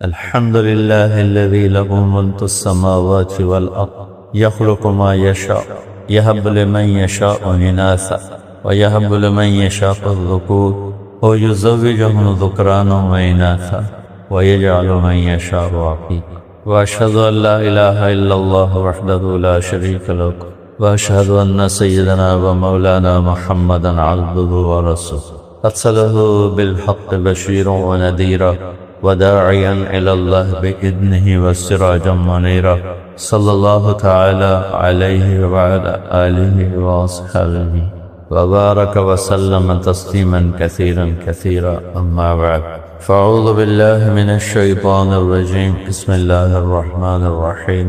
الحمد لله الذي له ملك السماوات والأرض يخلق ما يشاء يهب لمن يشاء إناثا ويهب لمن يشاء الذكور ويزوجهم ذكرانا وإناثا ويجعل من يشاء عقيما وأشهد أن لا إله إلا الله وحده لا شريك له وأشهد أن سيدنا ومولانا محمدا عبده ورسوله أرسله بالحق بشيرا ونذيرا وداعيا إلى الله بإذنه وسراجا منيرا صلى الله تعالى عليه وعلى آله وأصحابه وبارك وسلم تسليما كثيرا كثيرا أما بعد فأعوذ بالله من الشيطان الرجيم بسم الله الرحمن الرحيم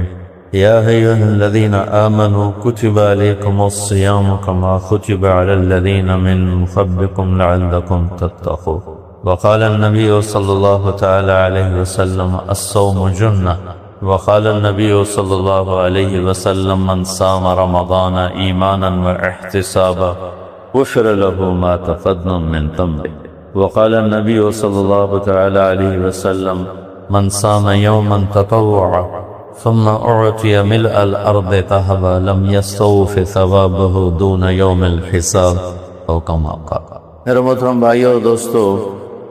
يا أيها الذين آمنوا كتب عليكم الصيام كما كتب على الذين من قبلكم لعلكم تتقون وقال النبي صلى الله تعالى عليه وسلم الصوم جنة وقال النبي صلى الله عليه وسلم من صام رمضان إيمانا واحتسابا غفر له ما تقدم من ذنبه وقال النبي صلى الله تعالى عليه وسلم من صام يوما تطوعا ثم أعطي ملء الأرض ذهبا لم يستوف ثوابه دون يوم الحساب أو كما قال۔ میرے محترم بھائیو اور دوستو،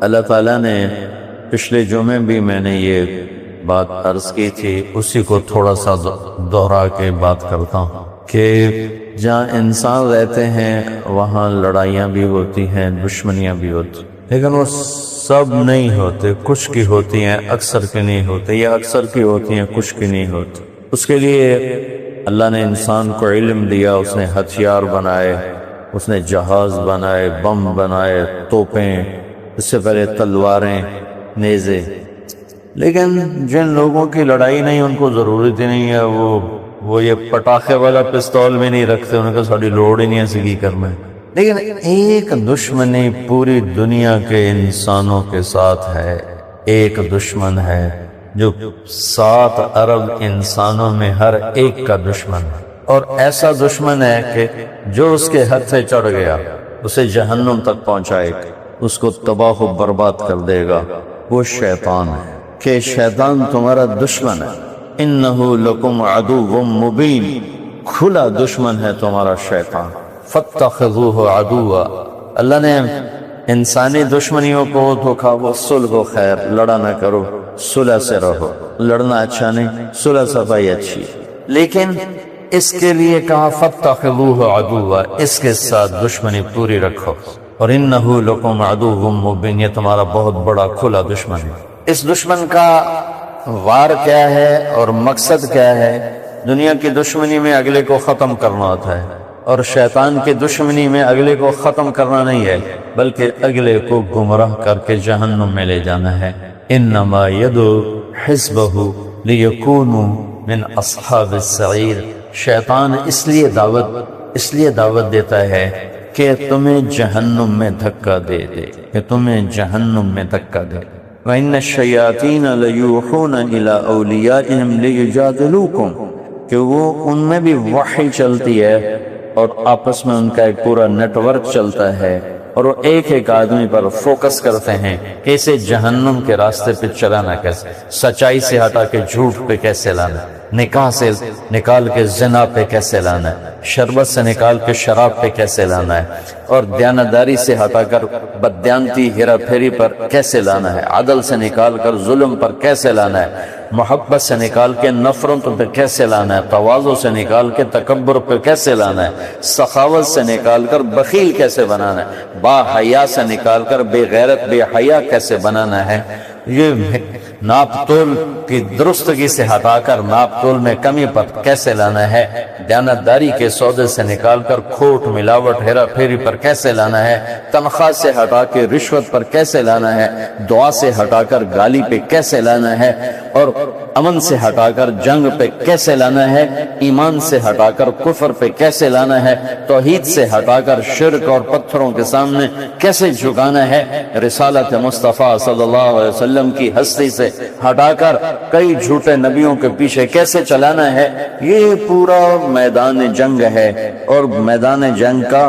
اللہ تعالیٰ نے پچھلے جمعے بھی میں نے یہ بات عرض کی تھی، اسی کو تھوڑا سا دوہرا کے بات کرتا ہوں کہ جہاں انسان رہتے ہیں وہاں لڑائیاں بھی ہوتی ہیں، دشمنیاں بھی ہوتی ہیں، لیکن وہ سب نہیں ہوتے، کچھ کی ہوتی ہیں، اکثر کی نہیں ہوتے، یا اکثر کی ہوتی ہیں، کچھ کی نہیں ہوتی۔ اس کے لیے اللہ نے انسان کو علم دیا، اس نے ہتھیار بنائے، اس نے جہاز بنائے، بم بنائے، توپیں، اس سے پہلے تلواریں، نیزے۔ لیکن جن لوگوں کی لڑائی نہیں، ان کو ضرورت ہی نہیں ہے، وہ یہ پٹاخے والا پستول بھی نہیں رکھتے، ان کو ساری لوڑ ہی نہیں ہے سکی کرنا۔ لیکن ایک دشمنی پوری دنیا کے انسانوں کے ساتھ ہے، ایک دشمن ہے جو 7 ارب انسانوں میں ہر ایک کا دشمن ہے، اور ایسا دشمن ہے کہ جو اس کے ہاتھ سے چڑھ گیا اسے جہنم تک پہنچائے گا، اس کو تباہ و برباد کر دے گا۔ وہ شیطان ہے کہ شیطان تمہارا دشمن ہے، انہو لکم عدو مبین، کھلا دشمن ہے تمہارا شیطان، فاتخذوہ عدوا۔ اللہ نے انسانی دشمنیوں کو دھوکا، وہ صلح و خیر، لڑا نہ کرو، صلح سے رہو، لڑنا اچھا نہیں، صلح صفائی اچھی، لیکن اس کے لیے کہا فاتخذوہ عدوا، اس کے ساتھ دشمنی پوری رکھو، اور انہو لکم عدو مبین، یہ تمہارا بہت بڑا کھلا دشمن ہے۔ اس دشمن کا وار کیا ہے اور مقصد کیا ہے؟ دنیا کی دشمنی میں اگلے کو ختم کرنا ہوتا ہے، اور شیطان کی دشمنی میں اگلے کو ختم کرنا نہیں ہے، بلکہ اگلے کو گمراہ کر کے جہنم میں لے جانا ہے۔ انما یدعو حزبہ لیکونوا من اصحاب السعیر، شیطان اس لیے دعوت دیتا ہے کہ تمہیں جہنم میں دھکا دے دے، کہ تمہیں جہنم میں دھکا دے۔ وَإِنَّ الشَّيَاطِينَ لَيُوحُونَ إِلَىٰ أَوْلِيَائِهِمْ لِيُجَادِلُوكُمْ، کہ وہ ان میں بھی وحی چلتی ہے اور آپس میں ان کا ایک پورا نیٹ ورک چلتا ہے، اور وہ ایک ایک آدمی پر فوکس کرتے ہیں کہ اسے جہنم کے راستے پہ چلانا کیسے، سچائی سے ہٹا کے جھوٹ پہ کیسے لانا، نکاح سے نکال کے زنا پہ کیسے لانا ہے، شربت سے نکال کے شراب پہ کیسے لانا ہے، اور دیانتداری سے ہٹا کر بددیانتی ہیرا پھیری پر کیسے لانا ہے، عدل سے نکال کر ظلم پر کیسے لانا ہے، محبت سے نکال کے نفرت پہ کیسے لانا ہے، تواضع سے نکال کے تکبر پہ کیسے لانا ہے، سخاوت سے نکال کر بخیل کیسے بنانا ہے، با حیا سے نکال کر بے غیرت بے حیا کیسے بنانا ہے، یہ ناپ تول کی درستگی سے ہٹا کر ناپ تول میں کمی پر کیسے لانا ہے، دیانتداری کے سودے سے نکال کر کھوٹ ملاوٹ ہیرا پھیری پر کیسے لانا ہے، تنخواہ سے ہٹا کے رشوت پر کیسے لانا ہے، دعا سے ہٹا کر گالی پہ کیسے لانا ہے، اور امن سے ہٹا کر جنگ پہ کیسے لانا ہے، ایمان سے ہٹا کر کفر پہ کیسے لانا ہے، توحید سے ہٹا کر شرک اور پتھروں کے سامنے کیسے جھکانا ہے، رسالت مصطفیٰ صلی اللہ علیہ وسلم کی ہستی سے ہٹا کر کئی جھوٹے نبیوں کے پیچھے کیسے چلانا ہے، یہ پورا میدان جنگ ہے، اور میدان جنگ کا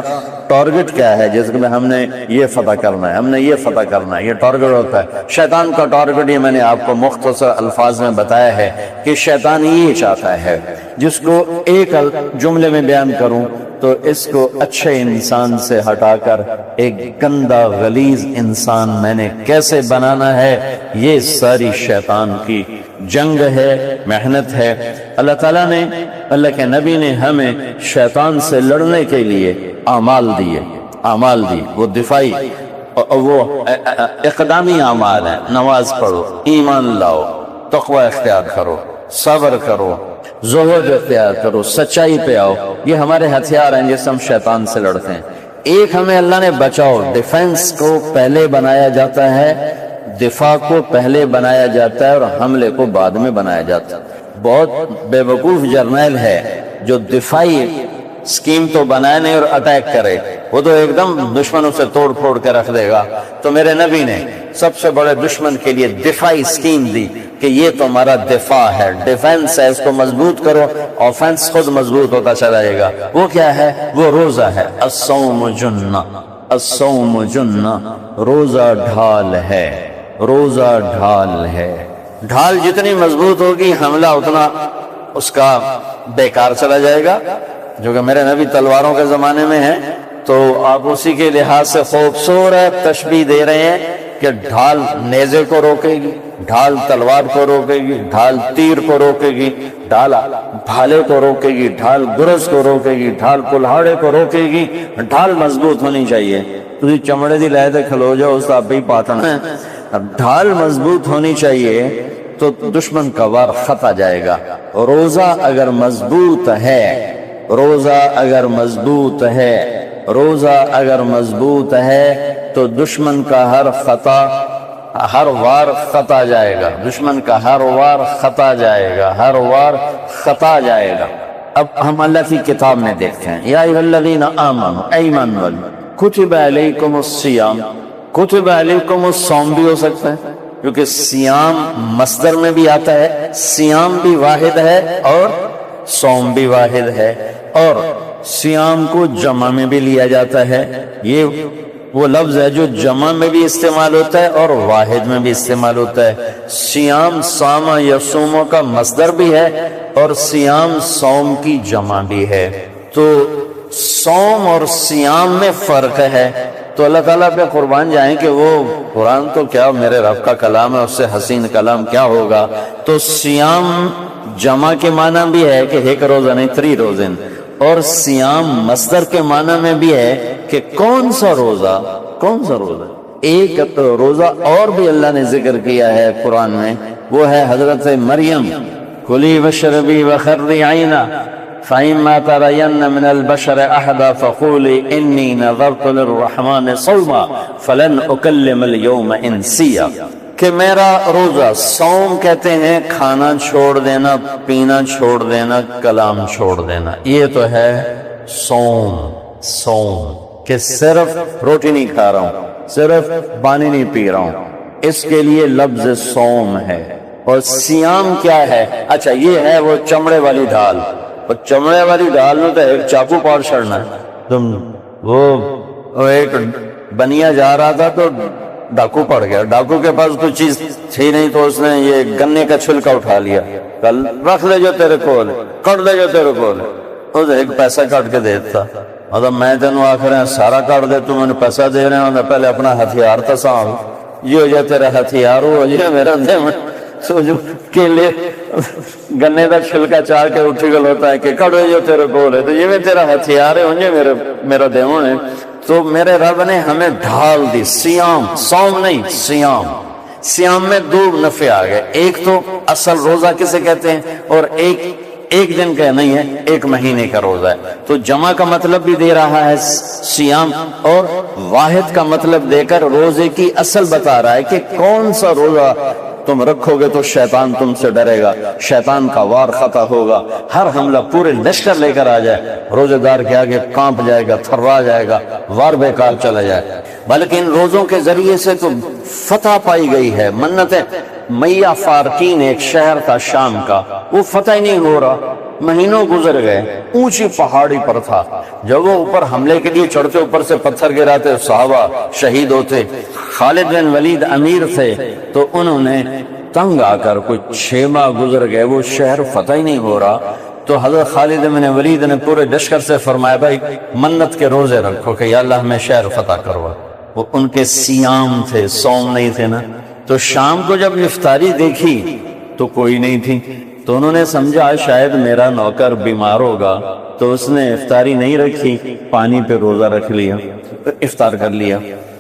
ٹارگٹ کیا ہے، جیسے کہ ہم نے یہ فتح کرنا ہے، ہم نے یہ فتح کرنا ہے، یہ ٹارگٹ ہوتا ہے۔ شیطان کا ٹارگٹ یہ میں نے آپ کو مختصر الفاظ میں بتایا ہے کہ شیطان یہ چاہتا ہے، جس کو ایک جملے میں بیان کروں تو اس کو اچھے انسان سے ہٹا کر ایک گندا غلیظ انسان میں نے کیسے بنانا ہے، یہ ساری شیطان کی جنگ ہے، محنت ہے۔ اللہ تعالیٰ نے، اللہ کے نبی نے ہمیں شیطان سے لڑنے کے لیے اعمال دی، وہ دفاعی، وہ اقدامی اعمال ہیں۔ نماز پڑھو، ایمان لاؤ، تقوی اختیار کرو، صبر کرو، زہد اختیار کرو، سچائی پہ آؤ، یہ ہمارے ہتھیار ہیں جس سے ہم شیطان سے لڑتے ہیں۔ ایک ہمیں اللہ نے بچاؤ، ڈیفنس کو پہلے بنایا جاتا ہے، دفاع کو پہلے بنایا جاتا ہے اور حملے کو بعد میں بنایا جاتا ہے۔ بہت بے وقوف جرنیل ہے جو دفاعی سکیم تو بنائے نہیں اور اٹیک کرے، وہ تو ایک دم دشمن اسے توڑ پھوڑ کے رکھ دے گا۔ تو میرے نبی نے سب سے بڑے دشمن کے لیے دفاعی سکیم دی کہ یہ تمہارا دفاع ہے، ڈیفنس ہے، اس کو مضبوط کرو، آفنس خود مضبوط ہوتا چلا جائے گا۔ وہ کیا ہے؟ وہ روزہ ہے۔ الصوم جنہ، الصوم جنہ، روزہ ڈھال ہے، روزہ ڈھال ہے۔ ڈھال جتنی مضبوط ہوگی حملہ اتنا اس کا بیکار چلا جائے گا۔ جو کہ میرے نبی تلواروں کے زمانے میں ہیں تو آپ اسی کے لحاظ سے خوبصورت تشبیہ دے رہے ہیں کہ ڈھال نیزے کو روکے گی، ڈھال تلوار کو روکے گی، ڈھال تیر کو روکے گی، ڈھال بھالے کو روکے گی، ڈھال گرز کو روکے گی، ڈھال کلہاڑے کو روکے گی۔ ڈھال مضبوط ہونی چاہیے۔ تسی چمڑے دی لائے تے کھلو جاؤ، اس آپ ہی پاتنا ہے۔ ڈھال مضبوط ہونی چاہیے تو دشمن کا وار خطا جائے گا۔ روزہ اگر مضبوط ہے، روزہ اگر مضبوط ہے، روزہ اگر مضبوط ہے تو دشمن کا ہر خطا، ہر وار خطا جائے گا، دشمن کا ہر وار خطا جائے گا، ہر وار خطا جائے گا۔ اب ہم اللہ کی کتاب میں دیکھتے ہیں، یا ایھا الذین آمنوا، اے ایمان والو، کتب علیکم الصیام، کتب علیکم الصوم بھی ہو سکتا ہے کیونکہ سیام مصدر میں بھی آتا ہے، سیام بھی واحد ہے اور صوم بھی واحد ہے، اور سیام کو جمع میں بھی لیا جاتا ہے۔ یہ وہ لفظ ہے جو جمع میں بھی استعمال ہوتا ہے اور واحد میں بھی استعمال ہوتا ہے۔ سیام صام یصوم کا مصدر بھی ہے اور سیام صوم کی جمع بھی ہے۔ تو صوم اور سیام میں فرق ہے۔ تو اللہ تعالیٰ پہ قربان جائیں کہ وہ قرآن تو کیا میرے رب کا کلام ہے، اس سے حسین کلام کیا ہوگا۔ تو سیام جمع کے معنی بھی ہے کہ ایک روزہ نہیں، 3 روزن، اور سیام مصدر کے معنی میں بھی ہے کہ کون سا روزہ، کون سا روزہ۔ ایک روزہ اور بھی اللہ نے ذکر کیا ہے قرآن میں، وہ ہے حضرت مریم، کلی واشربی وقرری عینا فإما ترين من البشر أحدا فقولي إني نذرت للرحمن صوما فلن أكلم اليوم إنسيا، کہ میرا روزہ، صوم کہتے ہیں کھانا چھوڑ دینا، پینا چھوڑ دینا، کلام چھوڑ دینا، یہ تو ہے صوم۔ صوم کہ صرف روٹی نہیں کھا رہا ہوں، صرف پانی نہیں پی رہا ہوں، اس کے لیے لفظ صوم ہے۔ اور سیام کیا ہے؟ اچھا یہ ہے وہ چمڑے والی ڈھال، اور چمڑے والی ڈھال میں تو ایک چاقو پاڑ چھڑنا ہے۔ تم وہ ایک بنیا جا رہا تھا تو ڈاکو پڑ گیا، ڈاکو کے پاس کوئی چیز تھی نہیں تو اس نے یہ گنے کا چھلکا اٹھا لیا، کل رکھ لے جو تیرے کول، کٹ لے جو تیرے کول، اس ایک پیسہ کاٹ کے دیتا۔ مطلب میں تینوں آخر سارا کاٹ دے، تم نے پیسہ دے رہے ہیں، پہلے اپنا ہتھیار تھا صاحب، یہ ہو جائے تیرا ہتھیار، ہو جائے میرا دے میں سوچو کے لئے گنے کا چھلکا چاہ کے اٹھی گل ہوتا ہے کہ کٹ جو تیرے کول ہے، تو یہ میں تیرا ہتھیار ہے، انجھے میرا دیون ہے۔ تو میرے رب نے ہمیں ڈھال دی، سیام، صوم نہیں، سیام۔ سیام میں 2 نفع آ گئے، ایک تو اصل روزہ کسے کہتے ہیں، اور ایک دن کا نہیں ہے، 1 مہینے کا روزہ ہے۔ تو جمع کا مطلب بھی دے رہا ہے سیام، اور واحد کا مطلب دے کر روزے کی اصل بتا رہا ہے کہ کون سا روزہ تم رکھو گے تو شیطان تم سے ڈرے گا، شیطان کا وار خطا ہوگا، ہر حملہ پورے لشکر لے کر آ جائے، روزے دار کے آگے کانپ جائے گا، تھرا جائے گا، وار بیکار چلا جائے۔ بلکہ ان روزوں کے ذریعے سے تو فتح پائی گئی ہے۔ منت میہ فارکین ایک شہر تھا شام کا، وہ فتح ہی نہیں ہو رہا، مہینوں گزر گئے، اونچی پہاڑی پر تھا، جب وہ اوپر حملے کے لیے چڑھتے اوپر سے پتھر گراتے صحابہ شہید ہوتے۔ خالد بن ولید امیر تھے تو انہوں نے تنگ آ کر کوئی 6 ماہ گزر گئے، وہ شہر فتح ہی نہیں ہو رہا، تو حضرت خالد بن ولید نے پورے لشکر سے فرمایا بھائی منت کے روزے رکھو کہ یا اللہ ہمیں شہر فتح کروا۔ وہ ان کے سیام تھے، صوم نہیں تھے نا، تو شام کو جب افطاری دیکھی تو کوئی نہیں تھی، تو انہوں نے سمجھا شاید میرا نوکر بیمار ہوگا، تو اس نے افطاری نہیں رکھی، پانی پہ روزہ رکھ لیا، افطار کر لیا۔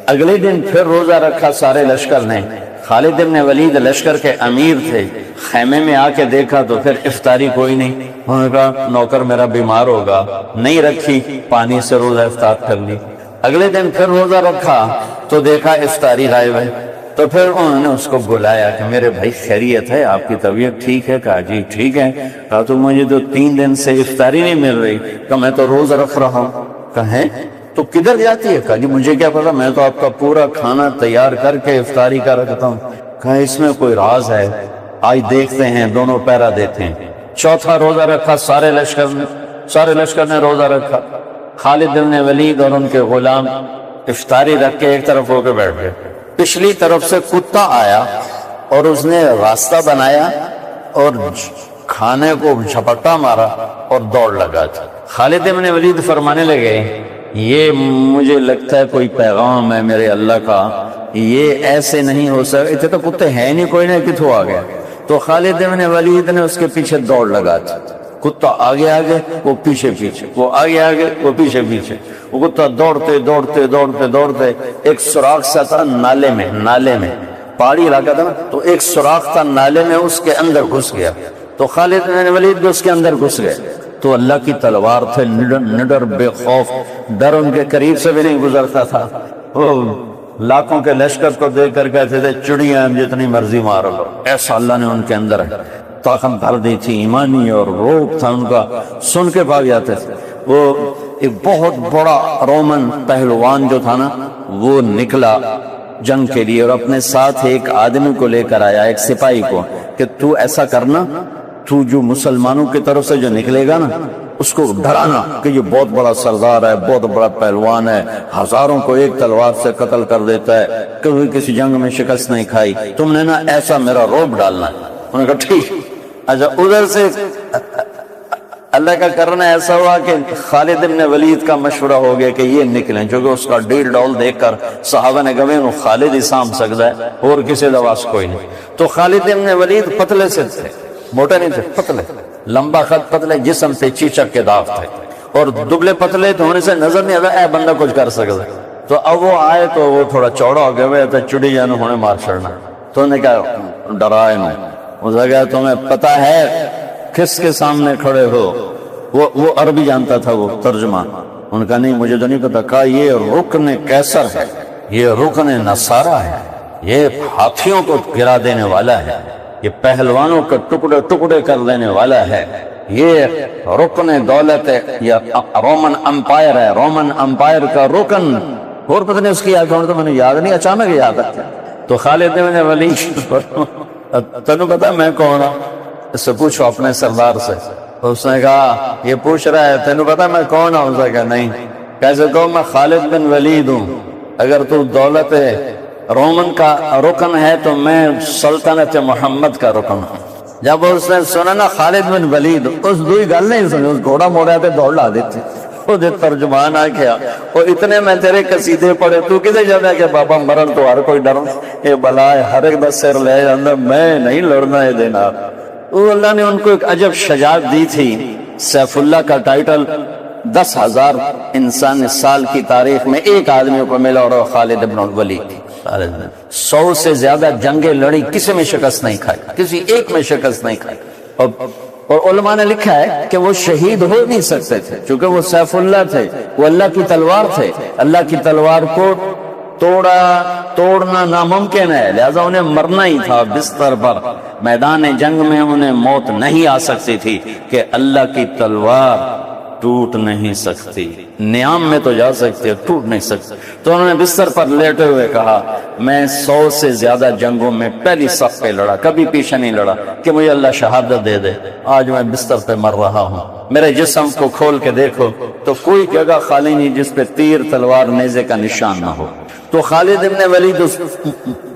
اگلے دن پھر روزہ رکھا سارے لشکر نے۔ خالد بن ولید لشکر کے امیر تھے، خیمے میں آ کے دیکھا تو پھر افطاری کوئی نہیں، انہوں نے کہا نوکر میرا بیمار ہوگا، نہیں رکھی، پانی سے روزہ افطار کر لی۔ اگلے دن پھر روزہ رکھا تو دیکھا افطاری غائب ہے، تو پھر انہوں نے اس کو بلایا کہ میرے بھائی خیریت ہے، آپ کی طبیعت ٹھیک ہے؟ کہا جی ٹھیک ہے۔ کہا تو مجھے تو 3 دن سے افطاری نہیں مل رہی۔ کہا میں تو روزہ رکھ رہا ہوں۔ کہا ہے تو کدھر جاتی ہے؟ کہا جی مجھے کیا پتا، میں تو آپ کا پورا کھانا تیار کر کے افطاری کا رکھتا ہوں۔ کہا اس میں کوئی راز ہے، آج دیکھتے ہیں، دونوں پہرا دیتے ہیں۔ چوتھا روزہ رکھا سارے لشکر نے روزہ رکھا۔ خالد بن ولید اور ان کے غلام افطاری رکھ کے ایک طرف ہو کے بیٹھ گئے۔ پچھلی طرف سے کتا آیا اور اس نے راستہ بنایا اور کھانے کو جھپٹا مارا اور دوڑ لگا تھا۔ خالد بن ولید فرمانے لگے یہ مجھے لگتا ہے کوئی پیغام ہے میرے اللہ کا، یہ ایسے نہیں ہو سکتا، اتنے تو کتے ہیں نہیں، کوئی نہ کتوں آ گیا۔ تو خالد بن ولید نے اس کے پیچھے دوڑ لگا تھی، کتا آگے آگے وہ پیچھے پیچھے، وہ آگے آگے وہ پیچھے پیچھے، وہ کتا دوڑتے دوڑتے دوڑتے دوڑتے ایک سوراخ سا تھا نالے میں پہاڑی علاقہ تھا نا، تو ایک سوراخ تھا نالے میں، اس کے اندر گھس گیا۔ تو خالد بن ولید بھی اس کے اندر گھس گئے، تو اللہ کی تلوار تھے، نڈر بے خوف، ڈر ان کے قریب سے بھی نہیں گزرتا تھا۔ وہ لاکھوں کے لشکر کو دیکھ کر کہتے تھے چڑیاں جتنی مرضی مار لو، ایسا اللہ نے ان کے اندر طاقت بھر دی تھی، ایمانی اور روب تھا ان کا، سن کے بھاگ جاتے تھے۔ وہ ایک بہت بڑا رومن پہلوان جو تھا نا، وہ نکلا جنگ کے لیے اور اپنے ساتھ ایک آدمی کو لے کر آیا، ایک سپاہی کو، کہ تو ایسا کرنا، تو جو مسلمانوں کی طرف سے جو نکلے گا نا اس کو ڈرانا کہ یہ بہت بڑا سردار ہے، بہت بڑا پہلوان ہے، ہزاروں کو ایک تلوار سے قتل کر دیتا ہے، کبھی کسی جنگ میں شکست نہیں کھائی، تم نے نا ایسا میرا روب ڈالنا ہے۔ انہوں نے کہا ٹھیک۔ اچھا ادھر سے اللہ کا کرنا ایسا ہوا کہ خالد بن ولید کا مشورہ ہو گیا کہ یہ نکلیں، چونکہ اس کا ڈیل ڈول دیکھ کر صحابہ نے کہا وہ خالد ہی سام سکتا ہے اور کسی دواس کوئی نہیں۔ تو خالد بن ولید پتلے سے تھے، موٹے نہیں تھے، پتلے، لمبا قد، پتلے جسم پہ چیچک کے داغ تھے، اور دبلے پتلے تو ہونے سے نظر نہیں آتا اے بندہ کچھ کر سکتا۔ تو اب وہ آئے تو وہ تھوڑا چوڑا ہو گیا، وہ تو چڑی جانو ہونے مار چھڑنا، تو انہوں نے کہا ڈرائے نہیں، اس نے کہا تمہیں پتا ہے کس کے سامنے کھڑے ہو؟ وہ عربی جانتا تھا، وہ ترجمہ، ان کا نہیں مجھے تو نہیں پتا۔ کہا یہ رکن کیسر ہے، یہ رکن نصارہ ہے، یہ ہاتھیوں کو گرا دینے والا ہے، یہ پہلوانوں کو ٹکڑے ٹکڑے کر دینے والا ہے، یہ رکن دولت ہے، یہ رومن امپائر ہے، رومن امپائر کا رکن۔ اور پتہ نہیں اس کی یاد تو میں نے یاد نہیں، اچانک یاد آتا۔ تو خالد بن ولید تنو پتا میں کون ہوں؟ اس سے پوچھو اپنے سردار سے۔ اس نے کہا یہ پوچھ رہا ہے تینوں پتا میں کون ہوں؟ اس نے کہا نہیں۔ کیسے کہو میں خالد بن ولید ہوں، اگر تو دولت رومن کا رکن ہے تو میں سلطنت محمد کا رکن ہوں۔ جب اس نے سنا نا خالد بن ولید، اس دوئی گل نہیں سنی، اس گھوڑا موڑا تے دوڑ لا دیتی۔ وہ دے ترجمان آ گیا، وہ اتنے میں تیرے قصیدے پڑھے، تو کدھر جانا کہ بابا مرن تو ہر کوئی ڈرن، یہ بلائے ہر ایک دا سر لے جاندہ، میں نہیں لڑنا ہے دینا۔ وہ اللہ نے ان کو ایک عجب شجاعت دی تھی۔ سیف اللہ کا ٹائٹل 10,000 انسان سال کی تاریخ میں ایک آدمی کو ملا، اور خالد بن ولید۔ 100 سے زیادہ جنگیں لڑی، کسی میں شکست نہیں کھائی، کسی ایک میں شکست نہیں کھائی۔ اور علماء نے لکھا ہے کہ وہ شہید ہو نہیں سکتے تھے، چونکہ وہ سیف اللہ تھے، وہ اللہ کی تلوار تھے، اللہ کی تلوار کو توڑنا ناممکن ہے، لہذا انہیں مرنا ہی تھا بستر پر۔ میدان جنگ میں انہیں موت نہیں آ سکتی تھی کہ اللہ کی تلوار ٹوٹ نہیں سکتی، نیام میں تو جا سکتی ہے، ٹوٹ نہیں سکتی۔ تو انہوں نے بستر پر لیٹے ہوئے کہا میں 100 سے زیادہ جنگوں میں پہلی صف پہ لڑا، کبھی پیچھے نہیں لڑا کہ مجھے اللہ شہادت دے دے، آج میں بستر پہ مر رہا ہوں، میرے جسم کو کھول کے دیکھو تو کوئی جگہ خالی نہیں جس پہ تیر تلوار نیزے کا نشان نہ ہو۔ تو خالد ابن ولید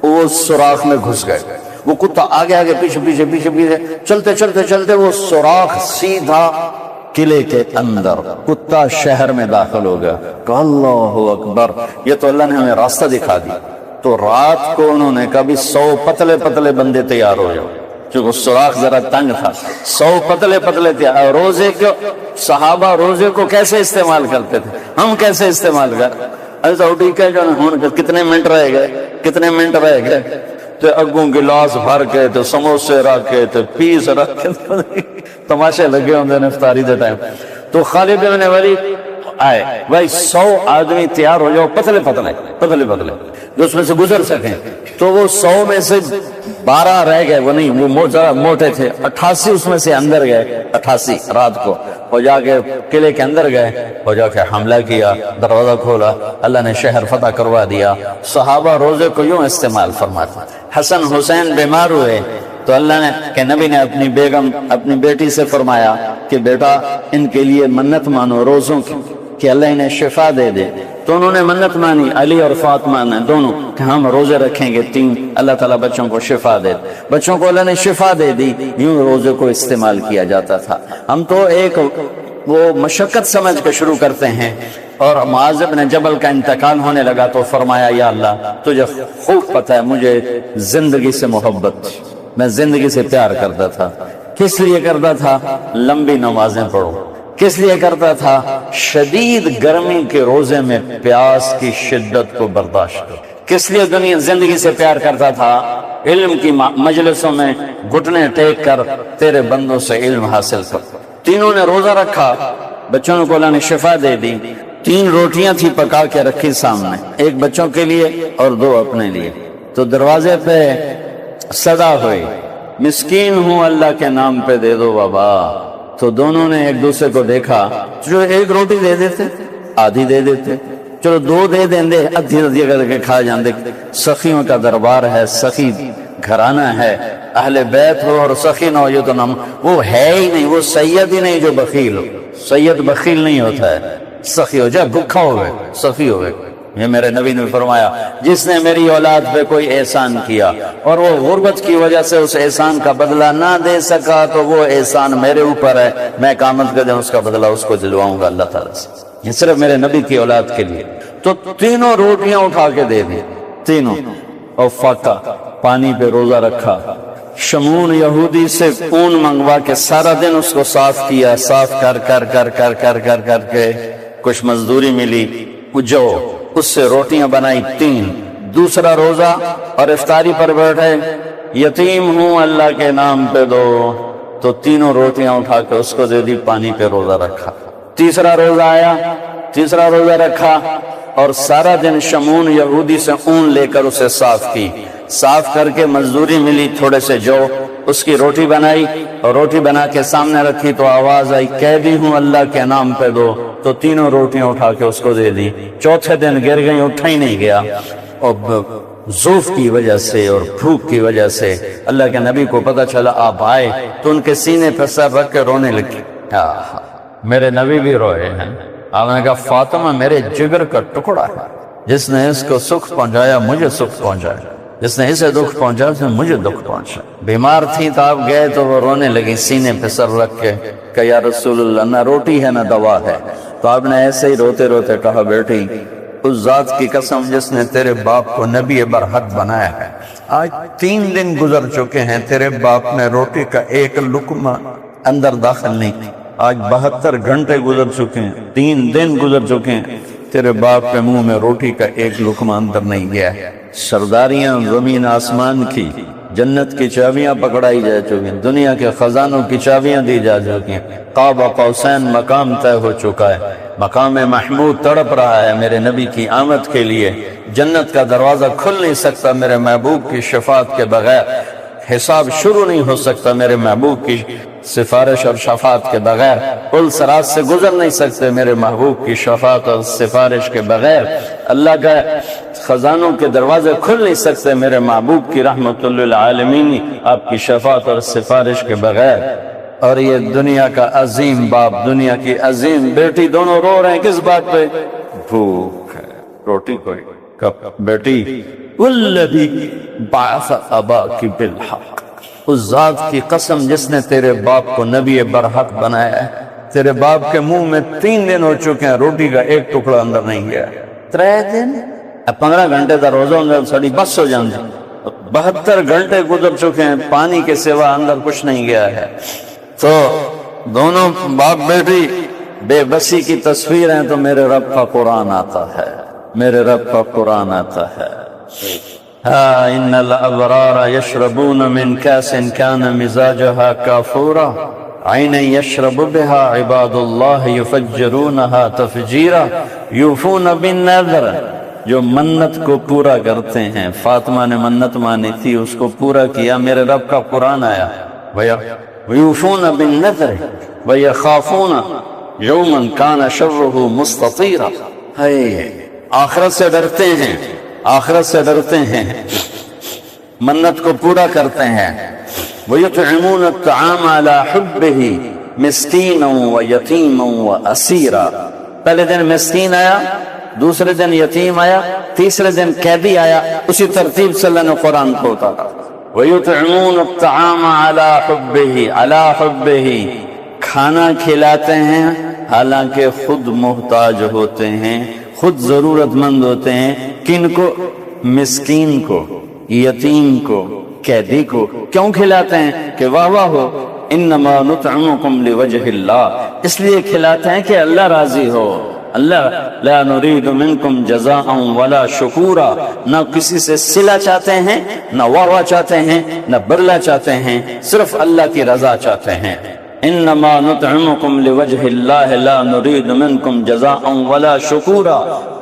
وہ سوراخ میں گھس گئے، وہ کتا آگے آگے پیچھے پیچھے پیچھے پیچھے چلتے چلتے چلتے وہ سوراخ سیدھا قلعے کے اندر، کتا شہر میں داخل ہو گیا۔ کہا اللہ اکبر، یہ تو اللہ نے ہمیں راستہ دکھا دیا۔ تو رات کو انہوں نے کبھی 100 پتلے پتلے بندے تیار ہو جاؤ، کیونکہ سوراخ ذرا تنگ تھا، 100 پتلے پتلے تیار۔ روزے کو صحابہ روزے کو کیسے استعمال کرتے تھے، ہم کیسے استعمال کرتے؟ ایسا ٹھیک ہے جو کتنے منٹ رہ گئے، کتنے منٹ رہ گئے، تو اگوں گلاس بھر کے تو سموسے رکھ کے تو پیس رکھ کے تماشے لگے ہوندے نے افطاری دے ٹائم۔ تو خالد بن ولید آئے، بھائی 100 آدمی تیار ہو جاؤ، پتلے پتلے پتلے پتلے جو اس میں سے گزر سکیں۔ تو وہ 100 میں سے 12 رہ گئے، وہ نہیں، وہ موٹے تھے، 88 اس میں سے اندر گئے، 88 رات کو وہ جا کے قلعے کے اندر گئے، وہ جا کے حملہ کیا، دروازہ کھولا، اللہ نے شہر فتح کروا دیا۔ صحابہ روزے کو یوں استعمال فرماتے۔ حسن حسین بیمار ہوئے تو اللہ نے کہ نبی نے اپنی بیگم اپنی بیٹی سے فرمایا کہ بیٹا ان کے لیے منت مانو روزوں کی کہ اللہ انہیں شفا دے دے۔ تو انہوں نے منت مانی، علی اور فاطمہ نے دونوں، کہ ہم روزے رکھیں گے 3، اللہ تعالیٰ بچوں کو شفا دے دے۔ بچوں کو اللہ نے شفا دے دی، یوں روزے کو استعمال کیا جاتا تھا۔ ہم تو ایک وہ مشقت سمجھ کے شروع کرتے ہیں، اور معاذ بن جبل کا انتقال ہونے لگا تو فرمایا یا اللہ تجھے خوب پتہ ہے مجھے زندگی سے محبت تھی، میں زندگی سے پیار کرتا تھا۔ کس لیے کرتا تھا؟ لمبی نمازیں پڑھو۔ کس لیے کرتا تھا؟ شدید گرمی کے روزے میں پیاس کی شدت کو برداشت کرو۔ کس لیے دنیا زندگی سے پیار کرتا تھا؟ علم کی مجلسوں میں گھٹنے ٹیک کر تیرے بندوں سے علم حاصل کر۔ تینوں نے روزہ رکھا، بچوں کو اللہ نے شفا دے دی۔ 3 روٹیاں تھی پکا کے رکھی سامنے، ایک بچوں کے لیے اور 2 اپنے لیے۔ تو دروازے پہ صدا ہوئی مسکین ہوں اللہ کے نام پہ دے دو بابا۔ تو دونوں نے ایک دوسرے کو دیکھا، جو 1 روٹی دے دیتے، آدھی دے دیتے، چلو 2 دے دیں دے، ادھی کر کے کھا جاندے۔ سخیوں کا دربار ہے، سخی گھرانہ ہے، اہل بیت ہو اور سخی نہ ہو، یہ تو نام وہ ہے ہی نہیں، وہ سید ہی نہیں جو بخیل ہو۔ سید بخیل نہیں ہوتا ہے، سخی ہو جائے، بھوکا ہوئے سخی ہوئے۔ یہ میرے نبی نے فرمایا جس نے میری اولاد پہ کوئی احسان کیا اور وہ غربت کی وجہ سے اس احسان کا بدلہ نہ دے سکا تو وہ احسان میرے اوپر ہے، میں قیامت کے دن اس کا بدلہ اس کو دلواؤں گا اللہ تعالیٰ سے۔ یہ صرف میرے نبی کی اولاد کے لیے۔ تو 3 روٹیاں اٹھا کے دے دی، تینوں، اور فاقہ پانی پہ روزہ رکھا۔ شمون یہودی سے اون منگوا کے سارا دن اس کو صاف کیا، صاف کر کر کر کر کر کر کر کے کچھ مزدوری ملی، جو اس سے روٹیاں بنائی 3۔ دوسرا روزہ اور افطاری پر بیٹھے، یتیم ہوں اللہ کے نام پہ دو، تو 3 روٹیاں اٹھا کے اس کو دے دی، پانی پہ روزہ رکھا۔ تیسرا روزہ آیا، تیسرا روزہ رکھا اور سارا دن شمون یہودی سے اون لے کر اسے صاف کی، صاف کر کے مزدوری ملی، تھوڑے سے جو اس کی روٹی بنائی اور روٹی بنا کے سامنے رکھی تو آواز آئی قیدی ہوں اللہ کے نام پہ دو، تو 3 روٹیاں اٹھا کے اس کو دے دی۔ چوتھے دن گر گئی، اٹھا ہی نہیں گیا، اور ذوف کی وجہ سے اور بھوک کی وجہ سے اللہ کے نبی کو پتہ چلا، آپ آئے تو ان کے سینے پر سر رکھ کے رونے لگی۔ میرے نبی بھی روئے ہیں۔ آپ نے کہا فاطمہ میرے جگر کا ٹکڑا ہے، جس نے اس کو سکھ پہنچایا مجھے سکھ پہنچایا، جس نے اسے دکھ پہنچا اس نے مجھے دکھ پہنچا۔ بیمار تھی تو آپ گئے تو وہ رونے لگی سینے پہ سر رکھ کے کہ یا رسول اللہ نہ روٹی ہے نہ دوا ہے۔ تو آپ نے ایسے ہی روتے روتے کہا بیٹی اس ذات کی قسم جس نے تیرے باپ کو نبی برحق بنایا ہے، آج 3 دن گزر چکے ہیں تیرے باپ نے روٹی کا ایک لقمہ اندر داخل نہیں، آج 72 گھنٹے گزر چکے ہیں، 3 دن گزر چکے ہیں، تیرے باپ کے منہ میں روٹی کا ایک لقمہ اندر نہیں گیا ہے۔ سرداریاں زمین آسمان کی، جنت کی چابیاں پکڑائی جا چکی ہیں، دنیا کے خزانوں کی چابیاں دی جا چکی ہیں، قاب قوسین مقام طے ہو چکا ہے، مقام محمود تڑپ رہا ہے میرے نبی کی آمد کے لیے، جنت کا دروازہ کھل نہیں سکتا میرے محبوب کی شفاعت کے بغیر، حساب شروع نہیں ہو سکتا میرے محبوب کی سفارش اور شفاعت کے بغیر پل صراط سے گزر نہیں سکتے میرے محبوب کی شفاعت اور سفارش کے بغیر اللہ کا خزانوں کے دروازے کھل نہیں سکتے میرے محبوب کی رحمت للعالمین آپ کی شفاعت اور سفارش کے بغیر۔ اور یہ دنیا کا عظیم باپ دنیا کی عظیم بیٹی دونوں رو رہے ہیں کس بات پہ؟ بھوک ہے، روٹی کوئی کب بیٹی والذی بعث اباک بالحق، اس ذات کی قسم جس نے تیرے باپ کو نبی برحق بنایا ہے، تیرے باپ کے منہ میں 3 دن ہو چکے ہیں روٹی کا ایک ٹکڑا اندر نہیں گیا، 3 دن 15 گھنٹے کا روزہ اندر سڑی بس ہو جاندی، 72 گھنٹے گزر چکے ہیں پانی کے سوا اندر کچھ نہیں گیا ہے۔ تو دونوں باپ بیٹی بے بسی کی تصویر ہیں تو میرے رب کا قرآن آتا ہے، میرے رب کا قرآن آتا ہے۔ ہاں ان الابرار یشربون من کاس کان مزاجها کافورا عینا یشرب بها عباد اللہ یفجرونها تفجیرا یوفون بالنذر، جو منت کو پورا کرتے ہیں، فاطمہ نے منت مانی تھی اس کو پورا کیا، میرے رب کا قرآن آیا، ویوفون بالنذر ویخافون یوما کان شرہ مستطیرا، آخرت سے ڈرتے ہیں، آخرت سے ڈرتے ہیں، منت کو پورا کرتے ہیں۔ وَيُطْعِمُونَ الطَّعَامَ عَلَى حُبِّهِ مِسْكِينًا وَيَتِيمًا وَأَسِيرًا، پہلے دن مسکین آیا، دوسرے دن یتیم آیا، تیسرے دن قیدی آیا، اسی ترتیب سے اللہ نے قرآن کو اتارا۔ وَيُطْعِمُونَ الطَّعَامَ عَلَى حُبِّهِ، عَلَى حُبِّهِ، کھانا کھلاتے ہیں حالانکہ خود محتاج ہوتے ہیں، خود ضرورت مند ہوتے ہیں، کن کو؟ مسکین کو، یتیم کو، قیدی کو۔ کیوں کھلاتے ہیں؟ کہ واہ واہ ہو، انما نطعمکم لوجہ اللہ، اس لیے کھلاتے ہیں کہ اللہ راضی ہو۔ اللہ لا نرید منکم جزاء ولا شکورا، نہ کسی سے صلہ چاہتے ہیں، نہ واہ چاہتے ہیں، نہ برلا چاہتے ہیں، صرف اللہ کی رضا چاہتے ہیں۔ انما نطعمکم لوجہ اللہ لا نرید منکم جزاء ولا شکورا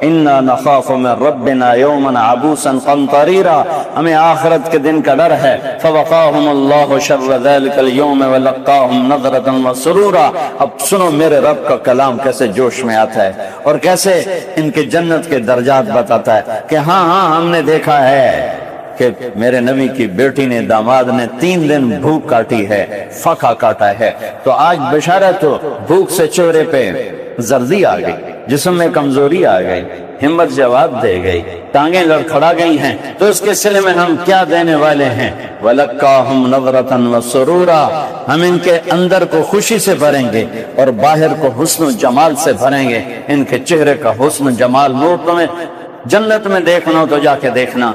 انا نخاف من ربنا یوما عبوسا قمطریرا، ہمیں آخرت کے دن کا ڈر ہے۔ فوقاہم اللہ شر ذلک اليوم ولقاہم نظرۃ وسرورا۔ اب سنو میرے رب کا کلام کیسے جوش میں آتا ہے اور کیسے ان کے جنت کے درجات بتاتا ہے کہ ہاں ہم نے دیکھا ہے کہ میرے نبی کی بیٹی نے، داماد نے 3 دن بھوک کاٹی ہے، فاقہ کاٹا ہے، تو آج بشارت ہو، بھوک سے چہرے پہ زردی آ گئی، جسم میں کمزوری آ گئی، ہمت جواب دے گئی، ٹانگیں لڑکھڑا گئی ہیں، تو اس کے سلے میں ہم کیا دینے والے ہیں؟ وَلَقَّاهُمْ نَظْرَةً وَسُرُورًا، ہم ان کے اندر کو خوشی سے بھریں گے اور باہر کو حسن و جمال سے بھریں گے۔ ان کے چہرے کا حسن جمال نور تمہیں جنت میں دیکھنا ہو تو جا کے دیکھنا۔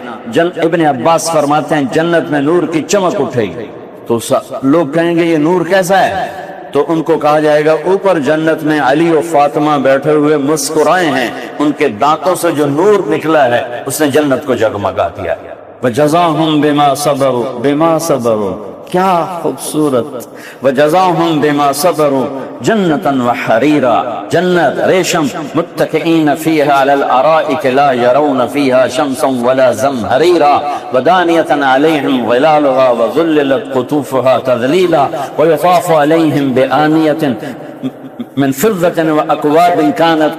ابن عباس فرماتے ہیں جنت میں نور کی چمک اٹھے گی تو لوگ کہیں گے یہ نور کیسا ہے؟ تو ان کو کہا جائے گا اوپر جنت میں علی و فاطمہ بیٹھے ہوئے مسکرائے ہیں، ان کے دانتوں سے جو نور نکلا ہے اس نے جنت کو جگمگا دیا۔ وَجَزَاهُمْ بِمَا صَبَرُوا، بِمَا صَبَرُوا، کیا خوبصورت، وَجَزَاهُمْ بِمَا صَبَرُوا جَنَّةً وَحَرِيرًا، جنت ریشم، متکئین فیہا علی الارائک لا یرون فیہا شمسا ولا زمہریرا ودانیۃ علیہم ظلالها وذللت قطوفها تذلیلا ویطاف علیہم بآنیۃ من فضة وأكواب كانت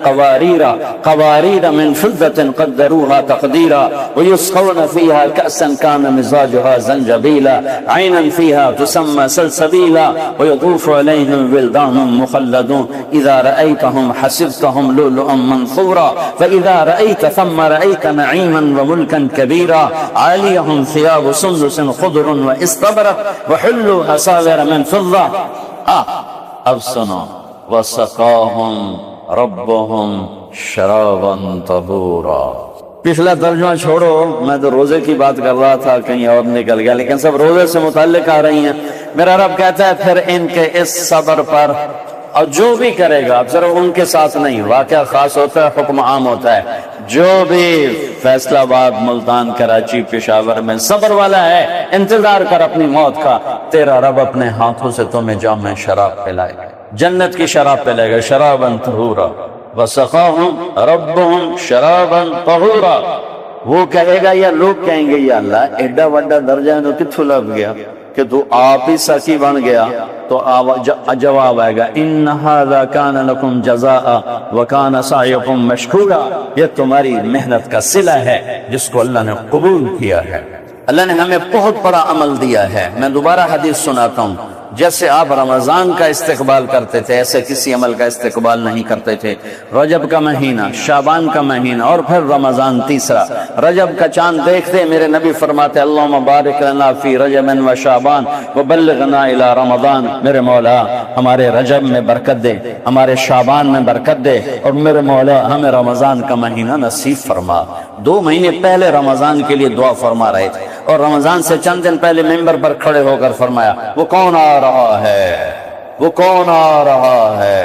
قوارير من فضة قدروها تقديرا ويسقون فيها كأسا كان مزاجها زنجبيلا عينا فيها تسمى سلسبيلا ويطوف عليهم ولدان مخلدون إذا رأيتهم حسبتهم لؤلؤا منثورا فإذا رأيت ثم رأيت نعيما وملكا كبيرا عاليهم ثياب سندس خضر واستبرق وحلوا أساور من فضة۔ اب سنو، وَسَقَاهُمْ رَبُّهُمْ شَرَابًا طَهُورًا۔ پچھلا ترجمہ چھوڑو، میں تو روزے کی بات کر رہا تھا، کہیں اور نکل گیا، لیکن سب روزے سے متعلق آ رہی ہیں۔ میرا رب کہتا ہے پھر ان کے اس صبر پر، اور جو بھی کرے گا، اب صرف ان کے ساتھ نہیں، واقعہ خاص ہوتا ہے، حکم عام ہوتا ہے، جو بھی فیصلہ آباد، ملتان، کراچی، پشاور میں صبر والا ہے، انتظار کر اپنی موت کا، تیرا رب اپنے ہاتھوں سے تمہیں جام شراب پلائے گا، جنت کی شراب پلائے گا، شراباً طہورا۔ وَسَقَاهُمْ رَبُّهُمْ شَرَابًا طَهُورًا۔ وہ کہے گا یا لوگ کہیں گے یا اللہ ایڈا وڈا درجہ ہے تو کتھوں لگ گیا کہ تو آپ ہی سکی بن گیا تو جواب آئے گا ان ھذا کان لکم جزاء وکان سعیکم مشکورا، یہ تمہاری محنت کا صلہ ہے جس کو اللہ نے قبول کیا ہے۔ اللہ نے ہمیں بہت بڑا عمل دیا ہے۔ میں دوبارہ حدیث سناتا ہوں، جیسے آپ رمضان کا استقبال کرتے تھے ایسے کسی عمل کا استقبال نہیں کرتے تھے۔ رجب کا مہینہ، شعبان کا مہینہ اور پھر رمضان تیسرا۔ رجب کا چاند دیکھتے میرے نبی فرماتے اللہم بارک لنا فی رجب و شعبان وبلغنا الی رمضان، میرے مولا ہمارے رجب میں برکت دے، ہمارے شعبان میں برکت دے، اور میرے مولا ہمیں رمضان کا مہینہ نصیب فرما۔ 2 مہینے پہلے رمضان کے لیے دعا فرما رہے تھے، اور رمضان سے چند دن پہلے ممبر پر کھڑے ہو کر فرمایا وہ کون آ رہا ہے، وہ کون آ رہا ہے،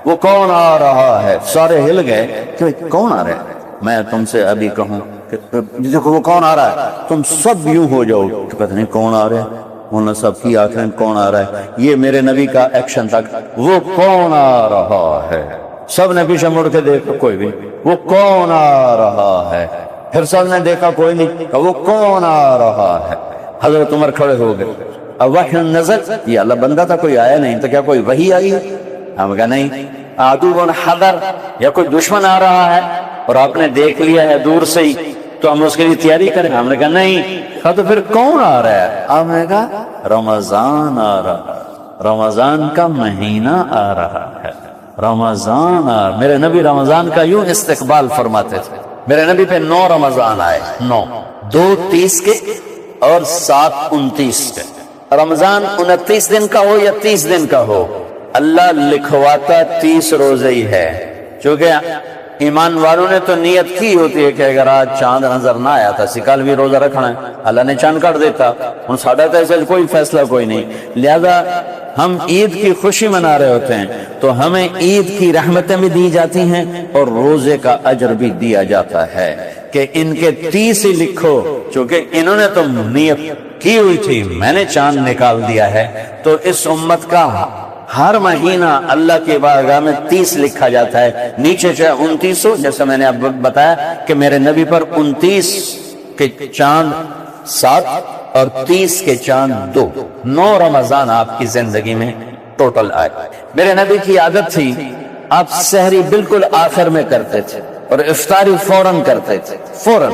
وہ کون آ رہا ہے۔ سارے ہل گئے کہ کون آ رہا ہے۔ میں تم سے ابھی کہوں کہ دیکھو وہ کون آ رہا ہے، تم سب یوں ہو جاؤ کہ پتہ نہیں کون آ رہا ہے۔ انہوں نے سب کی آنکھیں کون آ رہا ہے، یہ میرے نبی کا ایکشن تھا، وہ کون آ رہا ہے۔ سب نے پیچھے مڑ کے دیکھا، کوئی بھی، وہ کون آ رہا ہے۔ پھر سب نے دیکھا، کوئی نہیں، کہ وہ کون آ رہا ہے۔ حضرت عمر کھڑے ہو گئے، اب وحی نزل، یہ اللہ بندہ تھا، کوئی آیا نہیں تو کیا کوئی وحی آئی؟ ہم کہا نہیں، عدو حضر، یا کوئی دشمن آ رہا ہے اور آپ نے دیکھ لیا ہے دور سے ہی تو ہم اس کے لیے تیاری کریں۔ ہم نے کہا نہیں۔ کہا تو پھر کون آ رہا ہے؟ ہم نے کہا رمضان آ رہا ہے، رمضان کا مہینہ آ رہا ہے، رمضان آ رہا۔ میرے نبی رمضان کا یوں استقبال فرماتے تھے۔ میرے نبی پہ 9 رمضان آئے، 9، 2 30 کے اور 7 29 کے۔ رمضان 29 دن کا ہو یا 30 دن کا ہو، اللہ لکھواتا 30 روزے ہی ہے، چونکہ ایمان والوں نے تو نیت کی ہوتی ہے کہ اگر آج چاند نظر نہ آیا تھا کل بھی روزہ رکھنا ہے، اللہ نے چاند کر دیتا، ان ساڑھا تو ایسا کوئی فیصلہ کوئی نہیں۔ لہذا ہم عید کی خوشی منا رہے ہوتے ہیں تو ہمیں عید کی رحمتیں بھی دی جاتی ہیں اور روزے کا اجر بھی دیا جاتا ہے کہ ان کے 30 ہی لکھو، چونکہ انہوں نے تو نیت کی ہوئی تھی، میں نے چاند نکال دیا ہے۔ تو اس امت کا ہر مہینہ اللہ کی بارگاہ میں 30 لکھا جاتا ہے، نیچے چاہے 29 ہو، جیسا میں نے اب بتایا کہ میرے نبی پر 29 کے چاند 7 اور 30 کے چاند 2، 9 رمضان آپ کی زندگی میں ٹوٹل آئے۔ میرے نبی کی عادت تھی آپ سحری بالکل آخر میں کرتے تھے اور افطاری فوراً کرتے تھے، فوراً۔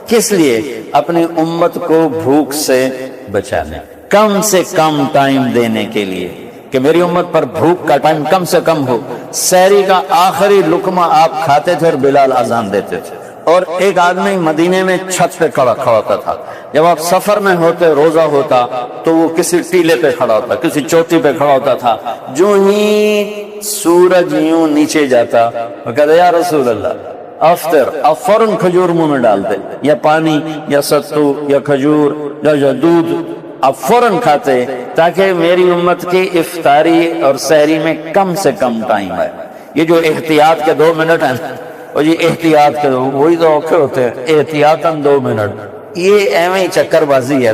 کس لیے؟ اپنی امت کو بھوک سے بچانے، کم سے کم ٹائم دینے کے لیے کہ میری امت پر بھوک کا ٹائم کم سے کم ہو۔ سحری کا آخری لقمہ آپ کھاتے تھے اور بلال اذان دیتے تھے، اور ایک آدمی مدینے میں چھت پہ کھڑا ہوتا تھا۔ جب آپ سفر میں ہوتے، روزہ ہوتا، تو وہ کسی ٹیلے پہ کھڑا ہوتا، کسی چوٹی پہ کھڑا ہوتا تھا۔ جو ہی سورج یوں نیچے جاتا وہ کہتا یا رسول اللہ افطر، آپ فوراً کھجور منہ میں ڈالتے، یا پانی یا ستو یا کھجور یا دودھ آپ فوراً کھاتے تاکہ میری امت کی افطاری اور سحری میں کم سے کم ٹائم ہے۔ یہ جو احتیاط کے 2 منٹ ہیں، اور یہ احتیاط کے وہی تو اوکھے ہوتے ہیں، احتیاطاً 2 منٹ، یہ ایویں چکر بازی ہے۔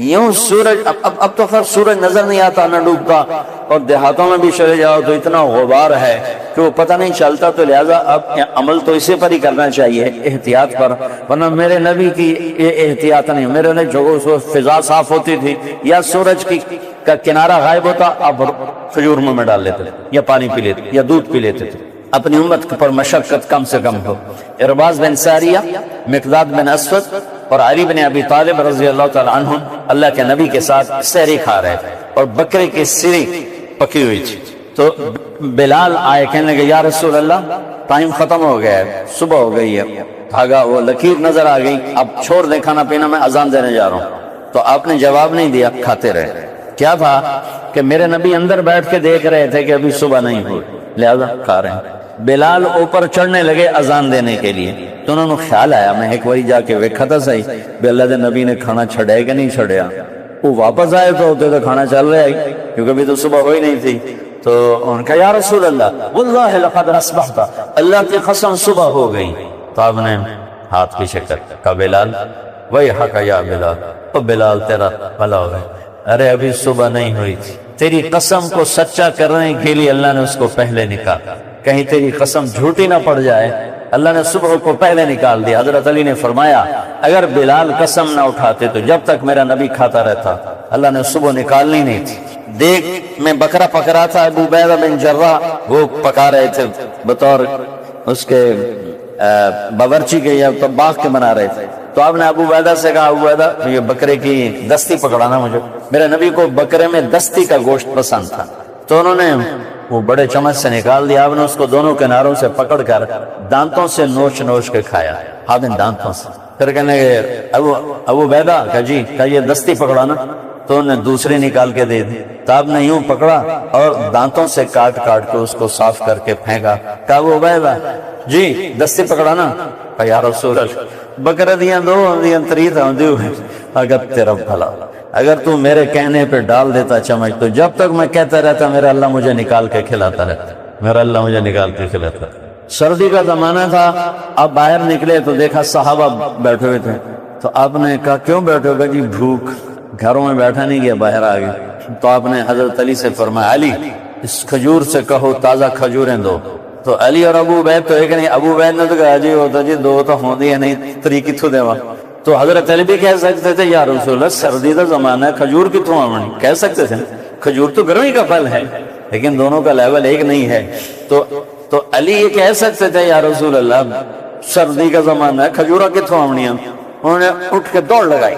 یوں سورج اب تو خیر سورج نظر نہیں آتا نہ ڈوبتا، اور دیہاتوں میں بھی چلے جاؤ تو اتنا غبار ہے کہ وہ پتہ نہیں چلتا، تو لہٰذا اب عمل تو اسے پر ہی کرنا چاہیے، احتیاط پر، ورنہ میرے نبی کی یہ احتیاط نہیں۔ میرے نے جو فضا صاف ہوتی تھی یا سورج کا کنارہ غائب ہوتا، اب کھجور منہ میں ڈال لیتے یا پانی پی لیتے یا دودھ پی لیتے تھے، اپنی امت پر مشقت کم سے کم ہو۔ ارباز بن ساریہ، مقداد بن اسود اور علی بن ابی طالب رضی اللہ تعالی عنہ اللہ کے نبی کے ساتھ سحری کھا رہے تھے، اور بکرے کی سری پکی ہوئی تھی۔ تو بلال آئے، کہنے لگے یا رسول اللہ ٹائم ختم ہو گیا ہے، صبح ہو گئی ہے۔ بھاگا، وہ لکیر نظر آ گئی، اب چھوڑ دیں کھانا پینا، میں اذان دینے جا رہا ہوں۔ تو آپ نے جواب نہیں دیا، کھاتے رہے۔ کیا تھا کہ میرے نبی اندر بیٹھ کے دیکھ رہے تھے کہ ابھی صبح نہیں ہوئی، لہذا کھا رہے ہیں۔ بلال اوپر چڑھنے لگے اذان دینے کے لیے، تو انہوں نے خیال آیا میں ایک باری جا کے ویکھا تھا صحیح بے اللہ دے نبی نے کھانا چھڑیا کہ نہیں چھڑیا۔ وہ واپس آئے تو ہوتے تو کھانا چل رہا ہے، کیونکہ ابھی تو صبح ہوئی نہیں تھی۔ تو انہوں نے کہا یا رسول اللہ واللہ لقد اصبحت، اللہ کی قسم صبح ہو گئی۔ تو آپ نے ہاتھ پیچھے کر بلال ویحک یا بلال، او بلال تیرا بھلا ہو گئے، ارے ابھی صبح نہیں ہوئی تھی، تیری قسم کو سچا کرنے کے لیے اللہ نے اس کو پہلے نکالا، کہیں تیری قسم جھوٹی نہ پڑ جائے اللہ نے صبح کو پہلے نکال دیا۔ حضرت علی نے فرمایا اگر بلال قسم نہ اٹھاتے تو جب تک میرا نبی کھاتا رہتا۔ اللہ نے صبح نکالنی نہیں تھی۔ دیکھ میں بکرا پکڑا تھا، ابو عبیدہ بن جراح وہ پکا رہے تھے بطور اس کے باورچی کے یا طباخ کے بنا رہے تھے، تو آپ نے ابو عبیدہ سے کہا ابو عبیدہ یہ بکرے کی دستی پکڑانا مجھے، میرے نبی کو بکرے میں دستی کا گوشت پسند تھا۔ تو انہوں نے وہ بڑے چمچ سے نکال دیا، آپ نے اس کو دونوں کناروں سے پکڑ کر دانتوں سے نوچ نوچ کے کھایا، آپ نے دانتوں سے۔ پھر کہنے گئے ابو عبیدہ کہ جی کہ یہ دستی پکڑانا، تو انہوں نے دوسری نکال کے دے دی، تو آپ نے یوں پکڑا اور دانتوں سے کاٹ کاٹ کے اس کو صاف کر کے پھینکا۔ کہا ابو عبیدہ جی دستی پکڑانا، کہ یا رسول اللہ بکرے دیاں دو دیاں تری تھا دیو ہے، اگر تیرا بھلا اگر تو میرے کہنے پہ ڈال دیتا چمچ تو جب تک میں کہتا رہتا میرا اللہ مجھے نکال کے کھلاتا رہتا، میرا اللہ مجھے نکال کے کھلاتا۔ سردی کا زمانہ تھا، آپ باہر نکلے تو دیکھا صحابہ بیٹھے ہوئے تھے، تو آپ نے کہا کیوں بیٹھے ہوگا؟ جی بھوک، گھروں میں بیٹھا نہیں گیا، باہر آ گئے۔ تو آپ نے حضرت علی سے فرمایا علی اس کھجور سے کہو تازہ کھجوریں دو۔ تو علی اور ابو عبید تو ایک نہیں، ابو عبید نے تو کہا جی ہوتا جی دو تو ہوندی ہے نہیں تری کتھو دیوا۔ تو حضرت علی بھی کہہ سکتے تھے یا رسول اللہ سردی کا زمانہ ہے کھجور کتھوں آونی، کہہ سکتے تھے، کھجور تو گرمی کا پھل ہے، لیکن دونوں کا لیول ایک نہیں ہے۔ تو علی یہ کہہ سکتے تھے یا رسول اللہ سردی کا زمانہ ہے کھجورہ کتھوں آونی ہیں، انہوں نے اٹھ کے دوڑ لگائی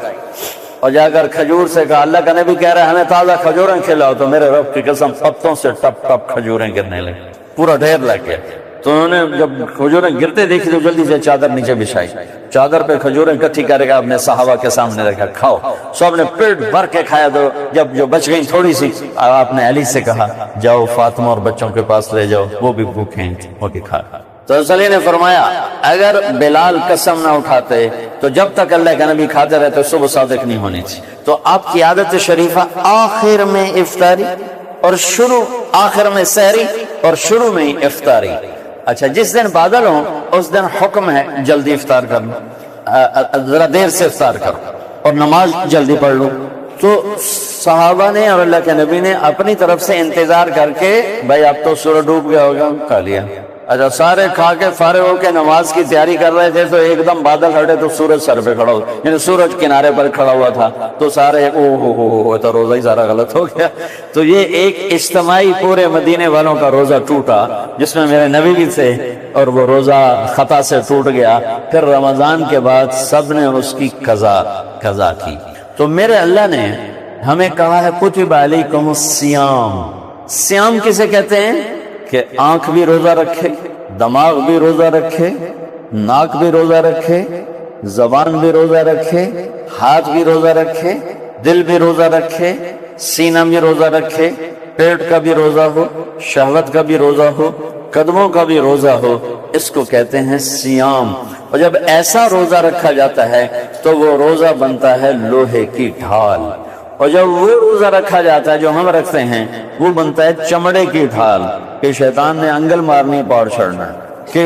اور جا کر کھجور سے کہا اللہ کا نبی کہہ رہا ہے ہمیں تازہ کھجوریں کھلاؤ، تو میرے رب کی قسم پتوں سے ٹپ ٹپ کھجوریں گرنے لگی، پورا ڈھیر لگ گیا۔ تو انہوں نے جب کھجوریں گرتے دیکھی تو جلدی سے چادر نیچے بچھائی، چادر پہ کھجوریں اکٹھی کر کے اپنے صحابہ کے سامنے رکھا کھاؤ، سب نے پیٹ بھر کے کھایا۔ تو جب جو بچ گئی تھوڑی سی آپ نے علی سے کہا جاؤ فاطمہ اور بچوں کے پاس لے جاؤ، وہ بھی بھوکے ہیں وہ بھی کھا۔ تو علی نے فرمایا اگر بلال قسم نہ اٹھاتے تو جب تک اللہ کا نبی کھاتے رہتے صبح صادق نہیں ہونی تھی۔ تو آپ کی عادت شریفہ آخر میں افطاری اور شروع، آخر میں سحری اور شروع میں افطاری۔ اچھا جس دن بادل ہوں اس دن حکم ہے جلدی افطار کر لو، ذرا دیر سے افطار کرو اور نماز جلدی پڑھ لو۔ تو صحابہ نے اور اللہ کے نبی نے اپنی طرف سے انتظار کر کے بھائی اب تو سورج ڈوب گیا ہوگا، کھا لیا۔ اچھا سارے کھا کے فارغ ہو کے نماز کی تیاری کر رہے تھے تو ایک دم بادل ہٹے تو سورج سر پہ کھڑا ہو، یعنی سورج کنارے پر کھڑا ہوا تھا، تو سارے او ہو تو روزہ ہی سارا غلط ہو گیا۔ تو یہ ایک اجتماعی پورے مدینے والوں کا روزہ ٹوٹا جس میں میرے نبی بھی تھے اور وہ روزہ خطا سے ٹوٹ گیا۔ پھر رمضان کے بعد سب نے اس کی قضا کی۔ تو میرے اللہ نے ہمیں کہا ہے کتب علیکم الصیام، سیام کسے کہتے ہیں کہ آنکھ بھی روزہ رکھے، دماغ بھی روزہ رکھے، ناک بھی روزہ رکھے، زبان بھی روزہ رکھے، ہاتھ بھی روزہ رکھے، دل بھی روزہ رکھے، سینہ بھی روزہ رکھے، پیٹ کا بھی روزہ ہو، شہوت کا بھی روزہ ہو، قدموں کا بھی روزہ ہو، اس کو کہتے ہیں سیام۔ اور جب ایسا روزہ رکھا جاتا ہے تو وہ روزہ بنتا ہے لوہے کی ڈھال، اور جب وہ روزہ رکھا جاتا ہے جو ہم رکھتے ہیں وہ بنتا ہے چمڑے کی ڈھال، کہ شیطان نے انگل مارنی پاڑ چھڑنا، کہ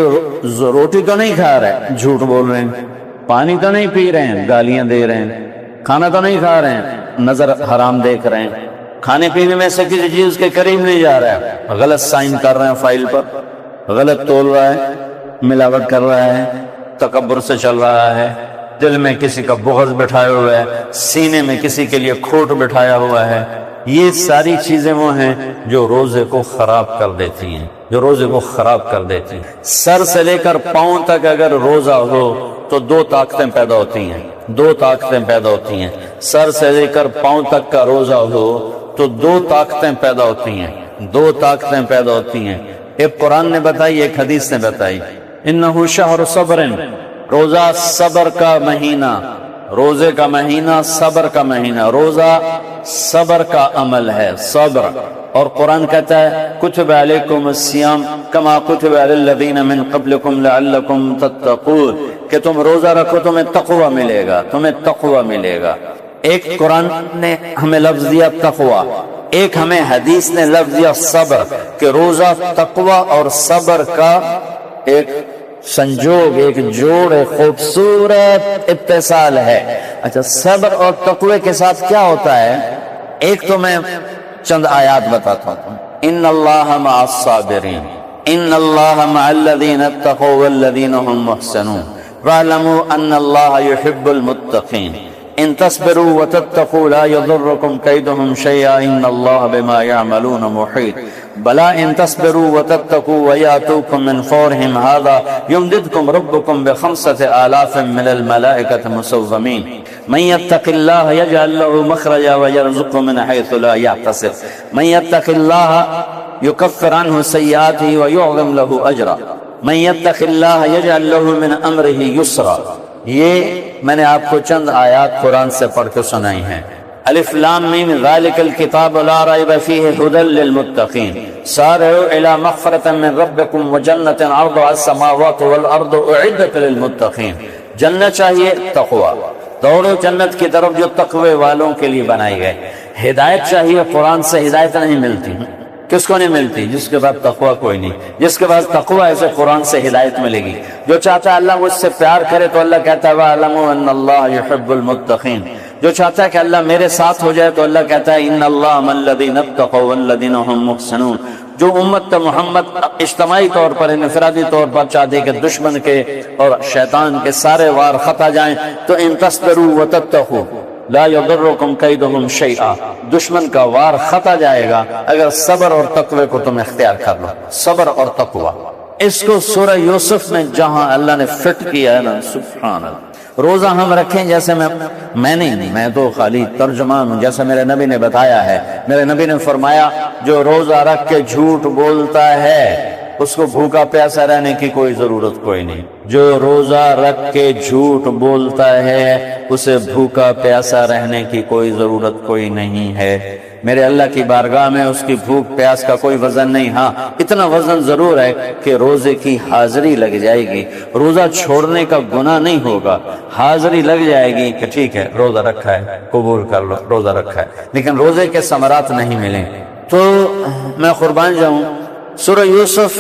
روٹی تو نہیں کھا رہے جھوٹ بول رہے ہیں، پانی تو نہیں پی رہے ہیں گالیاں دے رہے ہیں، کھانا تو نہیں کھا رہے ہیں نظر حرام دیکھ رہے ہیں، کھانے پینے میں سے کسی چیز کے قریب نہیں جا رہا ہے، غلط سائن کر رہے ہیں فائل پر، غلط تول رہا ہے، ملاوٹ کر رہا ہے، تکبر سے چل رہا ہے، دل میں کسی کا بغض بٹھایا ہوا ہے، سینے میں کسی کے لیے کھوٹ بٹھایا ہوا ہے، یہ ساری چیزیں وہ ہیں جو روزے کو خراب کر دیتی ہیں، جو روزے کو خراب کر دیتی ہیں۔ سر سے لے کر پاؤں تک اگر روزہ ہو تو دو طاقتیں پیدا ہوتی ہیں، دو طاقتیں پیدا ہوتی ہیں۔ سر سے لے کر پاؤں تک کا روزہ ہو تو دو طاقتیں پیدا ہوتی ہیں، دو طاقتیں پیدا ہوتی ہیں۔ ایک قرآن نے بتائی، ایک حدیث نے بتائی۔ انہ شہر صبر، روزہ صبر کا مہینہ، روزے کا مہینہ صبر کا مہینہ، روزہ صبر کا عمل ہے، صبر۔ اور قرآن کہتا ہے کتب علیکم الصیام کما کتب علی الذین من قبلکم لعلکم تتقون، کہ تم روزہ رکھو تمہیں تقوی ملے گا، تمہیں تقوی ملے گا۔ ایک قرآن نے ہمیں لفظ دیا تقوی، ایک ہمیں حدیث نے لفظ دیا صبر، کہ روزہ تقوی اور صبر کا ایک سنجوگ، ایک جوڑ، ایک خوبصورت اتصال ہے۔ اچھا صبر اور تقوی کے ساتھ کیا ہوتا ہے؟ ایک تو میں چند آیات بتاتا ہوں۔ ان اللہ مع الصابرین، ان اللہ مع الذین اتقوا والذین هم محسنون واعلموا ان اللہ يحب المتقین ان تصبروا وتتقوا لا يضركم كيدهم شيئا ان الله بما يعملون محيط بلى ان تصبروا وتتقوا وياتوكم من فورهم هذا يمددكم ربكم ب5,000 من الملائكة مسومين من يتق الله يجعل له مخرجا ويرزقه من حيث لا يحتسب من يتق الله يكفر عنه سيئاته ويعظم له اجرا من يتق الله يجعل له من امره يسرا. یہ میں نے آپ کو چند آیات قرآن سے پڑھ کے سنائی ہیں. الف لام میم ذالک الکتاب لا ریب فیہ ھدی للمتقین سارعوا الی مغفرۃ من ربکم وجنۃ عرضها السماوات والارض اعدت للمتقین. جنت چاہیے تقوی، دوڑو جنت کی طرف جو تقوی والوں کے لیے بنائی گئے. ہدایت چاہیے، قرآن سے ہدایت نہیں ملتی. کس کو نہیں ملتی؟ جس کے بعد تقوی کوئی نہیں. جس کے بعد تقوی ہے اسے قرآن سے ہدایت ملے گی. جو چاہتا ہے اللہ مجھ سے پیار کرے تو اللہ کہتا ہے وَاعْلَمُوا أَنَّ اللَّهَ يُحِبُّ الْمُتَّقِينَ. جو چاہتا ہے کہ اللہ میرے ساتھ ہو جائے تو اللہ کہتا ہے إِنَّ اللَّهَ مَعَ الَّذِينَ اتَّقَوْا وَالَّذِينَ هُم مُحْسِنُونَ. جو امت محمد اجتماعی طور پر انفرادی طور پر چاہتے کہ دشمن کے اور شیطان کے سارے وار خطا جائیں تو ان تصبروا وتتقوا لا يضركم كيدهم شيئا. دشمن کا وار خطا جائے گا اگر صبر اور تقوی کو تم اختیار کر لو. صبر اور تقوی اس کو سورہ یوسف میں جہاں اللہ نے فٹ کیا ہے نا، سبحان اللہ. روزہ ہم رکھیں جیسے میں تو خالی ترجمان ہوں، جیسے میرے نبی نے بتایا ہے. میرے نبی نے فرمایا جو روزہ رکھ کے جھوٹ بولتا ہے اس کو بھوکا پیاسا رہنے کی کوئی ضرورت کوئی نہیں. جو روزہ رکھ کے جھوٹ بولتا ہے اسے بھوکا پیاسا رہنے کی کوئی ضرورت کوئی نہیں ہے. میرے اللہ کی بارگاہ میں اس کی بھوک پیاس کا کوئی وزن نہیں. ہاں اتنا وزن ضرور ہے کہ روزے کی حاضری لگ جائے گی. روزہ چھوڑنے کا گناہ نہیں ہوگا، حاضری لگ جائے گی کہ ٹھیک ہے روزہ رکھا ہے قبول کر لو، روزہ رکھا ہے، لیکن روزے کے ثمرات نہیں ملیں. تو میں قربان جاؤں، سورہ یوسف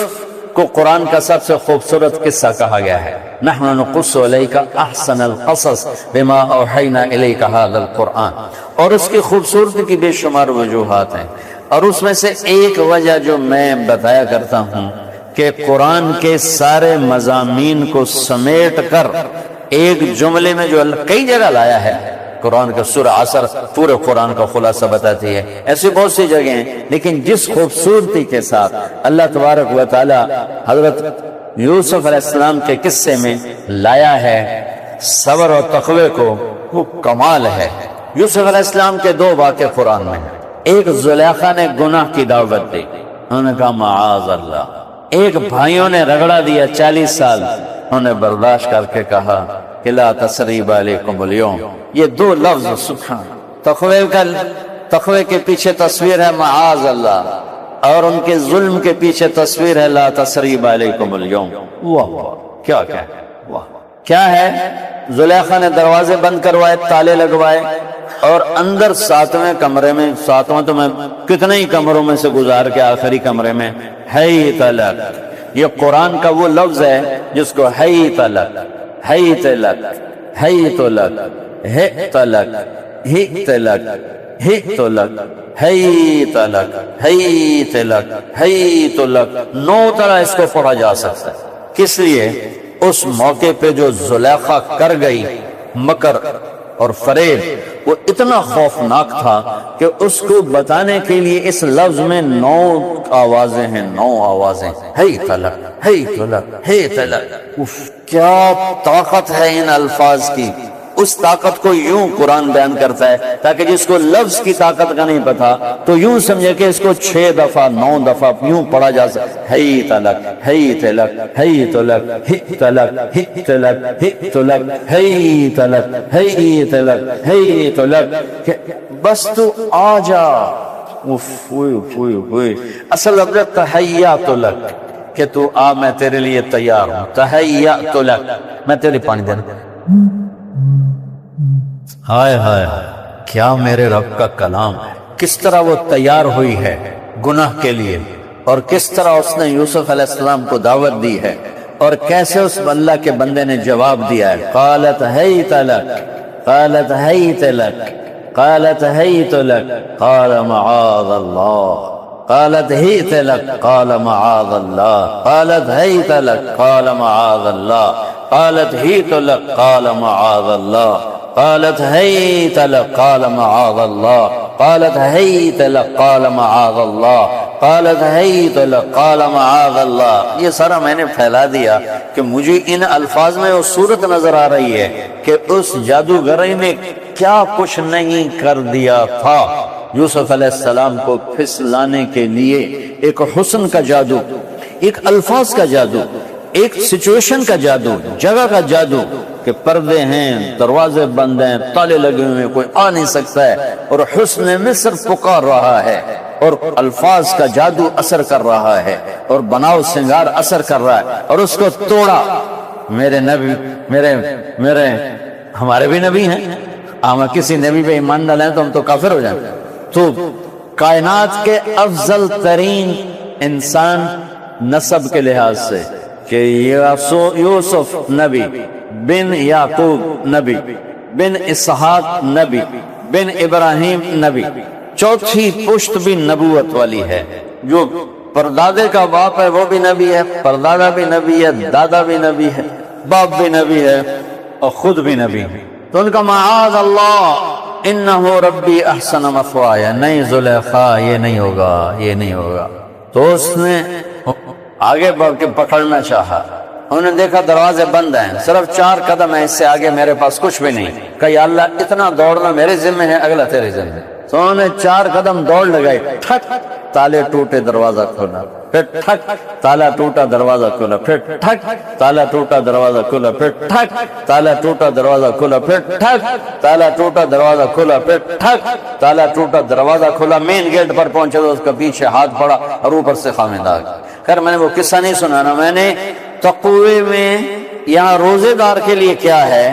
کو قرآن کا سب سے خوبصورت قصہ کہا گیا ہے. نحن نقص علیک احسن القصص بما اوحینا الیک ھذا القرآن. اور اس کی خوبصورتی کی بے شمار وجوہات ہیں، اور اس میں سے ایک وجہ جو میں بتایا کرتا ہوں کہ قرآن کے سارے مضامین کو سمیٹ کر ایک جملے میں جو اللہ کئی جگہ لایا ہے. قرآن کا سورہ عصر پورے قرآن کا خلاصہ بتاتی ہے. ایسی بہت سی جگہیں ہیں، لیکن جس خوبصورتی کے ساتھ اللہ تبارک و تعالی حضرت یوسف علیہ السلام کے قصے میں لایا ہے صبر اور تقوی کو، وہ کمال ہے. یوسف علیہ السلام کے دو واقعے قرآن میں ہیں. ایک زلیخا نے گناہ کی دعوت دی، انہوں نے کہا معاذ اللہ. ایک بھائیوں نے رگڑا دیا 40 سال، انہوں نے برداشت کر کے کہا کہ لا تثریب علیکم اليوم. یہ دو لفظ سبحان. تقوی کے پیچھے تصویر ہے معاذ اللہ، اور ان کے ظلم کے پیچھے تصویر ہے لا تثریب علیکم اليوم. واہ کیا کیا ہے. زلیخا نے دروازے بند کروائے، تالے لگوائے، اور اندر 7ویں کمرے میں، 7واں تو میں کتنے ہی کمروں میں سے گزار کے آخری کمرے میں ہے طلق. یہ قرآن کا وہ لفظ ہے جس کو ہے طلق، ہے طلق، ہے طلق، ہے طلق، ہے طلق، ہے طلق، ہے طلق، ہے طلق، ہے طلق 9 طرح اس کو پڑھا جا سکتا ہے. کس لیے؟ اس موقع پہ جو زلیخا کر گئی مکر اور فریب وہ اتنا خوفناک تھا کہ اس کو بتانے کے لیے اس لفظ میں 9 آوازیں ہیں، 9 آوازیں. ہے طلق، ہے طلق، ہے طلق. کیا طاقت ہے ان الفاظ کی. اس طاقت کو یوں قرآن بیان کرتا ہے تاکہ جس کو لفظ کی طاقت کا نہیں پتا تو یوں سمجھے کہ اس کو 6 دفعہ 9 دفعہ یوں پڑھا جا سکتا. ہے طلق، ہے طلق، ہے طلق، ہے طلق، ہے طلق، ہے طلق، ہے طلق، ہے طلق، ہے طلق. بس تو آ جا. اصل حضرت تحیات لک کہ تو آ، میں تیرے لیے تیار ہوں. تحیات لک، میں تیرے پانی دینا. ہائے ہائے کیا میرے رب کا کلام ہے. کس طرح وہ تیار ہوئی ہے گناہ کے لیے، اور کس طرح اس نے یوسف علیہ السلام کو دعوت دی ہے، اور کیسے اس اللہ کے بندے نے جواب دیا ہے. قالت حیت لک، قالت حیت لک، قالت حیت لک، قال معاذ اللہ. قالت هيت لك قال معاذ الله قالت هيت لك قال معاذ الله قالت هيت لك قال معاذ الله قالت هيت لك قال معاذ الله قالت هيت لك قال معاذ الله قالت هيت لك قال معاذ الله. یہ سارا میں نے پھیلا دیا کہ مجھے ان الفاظ میں وہ صورت نظر آ رہی ہے کہ اس جادوگرے نے کیا کچھ نہیں کر دیا تھا یوسف علیہ السلام کو پھسلانے کے لیے. ایک حسن کا جادو، ایک الفاظ کا جادو، ایک سچویشن کا جادو، جگہ کا جادو کہ پردے ہیں، دروازے بند ہیں، تالے لگے ہوئے، کوئی آ نہیں سکتا ہے، اور حسن مصر پکار رہا ہے، اور الفاظ کا جادو اثر کر رہا ہے، اور بناؤ سنگار اثر کر رہا ہے، اور اس کو توڑا. میرے نبی میرے ہمارے بھی نبی ہیں، ہم کسی نبی پہ ایمان نہ لیں تو ہم تو کافر ہو جائیں. تو کائنات کے افضل ترین انسان نسب کے لحاظ سے کہ یوسف نبی، بن یعقوب نبی، بن اسحاق نبی، بن ابراہیم نبی، چوتھی پشت بھی نبوت والی ہے. جو پردادے کا باپ ہے وہ بھی نبی ہے، پردادا بھی نبی ہے، دادا بھی نبی ہے، باپ بھی نبی ہے، اور خود بھی نبی ہے. تو ان کا معاذ اللہ انہو ربی احسن مثوایا، نہیں زلیخا یہ نہیں ہوگا، یہ نہیں ہوگا. تو اس نے آگے بڑھ کے پکڑنا چاہا، انہوں نے دیکھا دروازے بند ہیں، صرف 4 قدم ہے، اس سے آگے میرے پاس کچھ بھی نہیں. کہ یا اللہ اتنا دوڑنا میرے ذمہ ہے، اگلا تیرے ذمہ ہے. تو انہوں نے 4 قدم دوڑ لگائی، ٹھک تالے ٹوٹے، دروازہ کھولا، پھر ٹھک تالا ٹوٹا، دروازہ کھولا، پھر ٹھک تالا ٹوٹا، دروازہ کھولا، پھر ٹھک تالا ٹوٹا، دروازہ کھولا، پھر ٹھک تالا ٹوٹا، دروازہ کھولا، پھر ٹھک تالا ٹوٹا، دروازہ کھولا. مین گیٹ پر پہنچے تو اس کا پیچھے ہاتھ پڑا اور اوپر سے خامد آ گیا. خیر میں نے وہ قصہ نہیں سنانا، میں نے تقوی میں یہاں روزے دار کے لیے کیا ہے،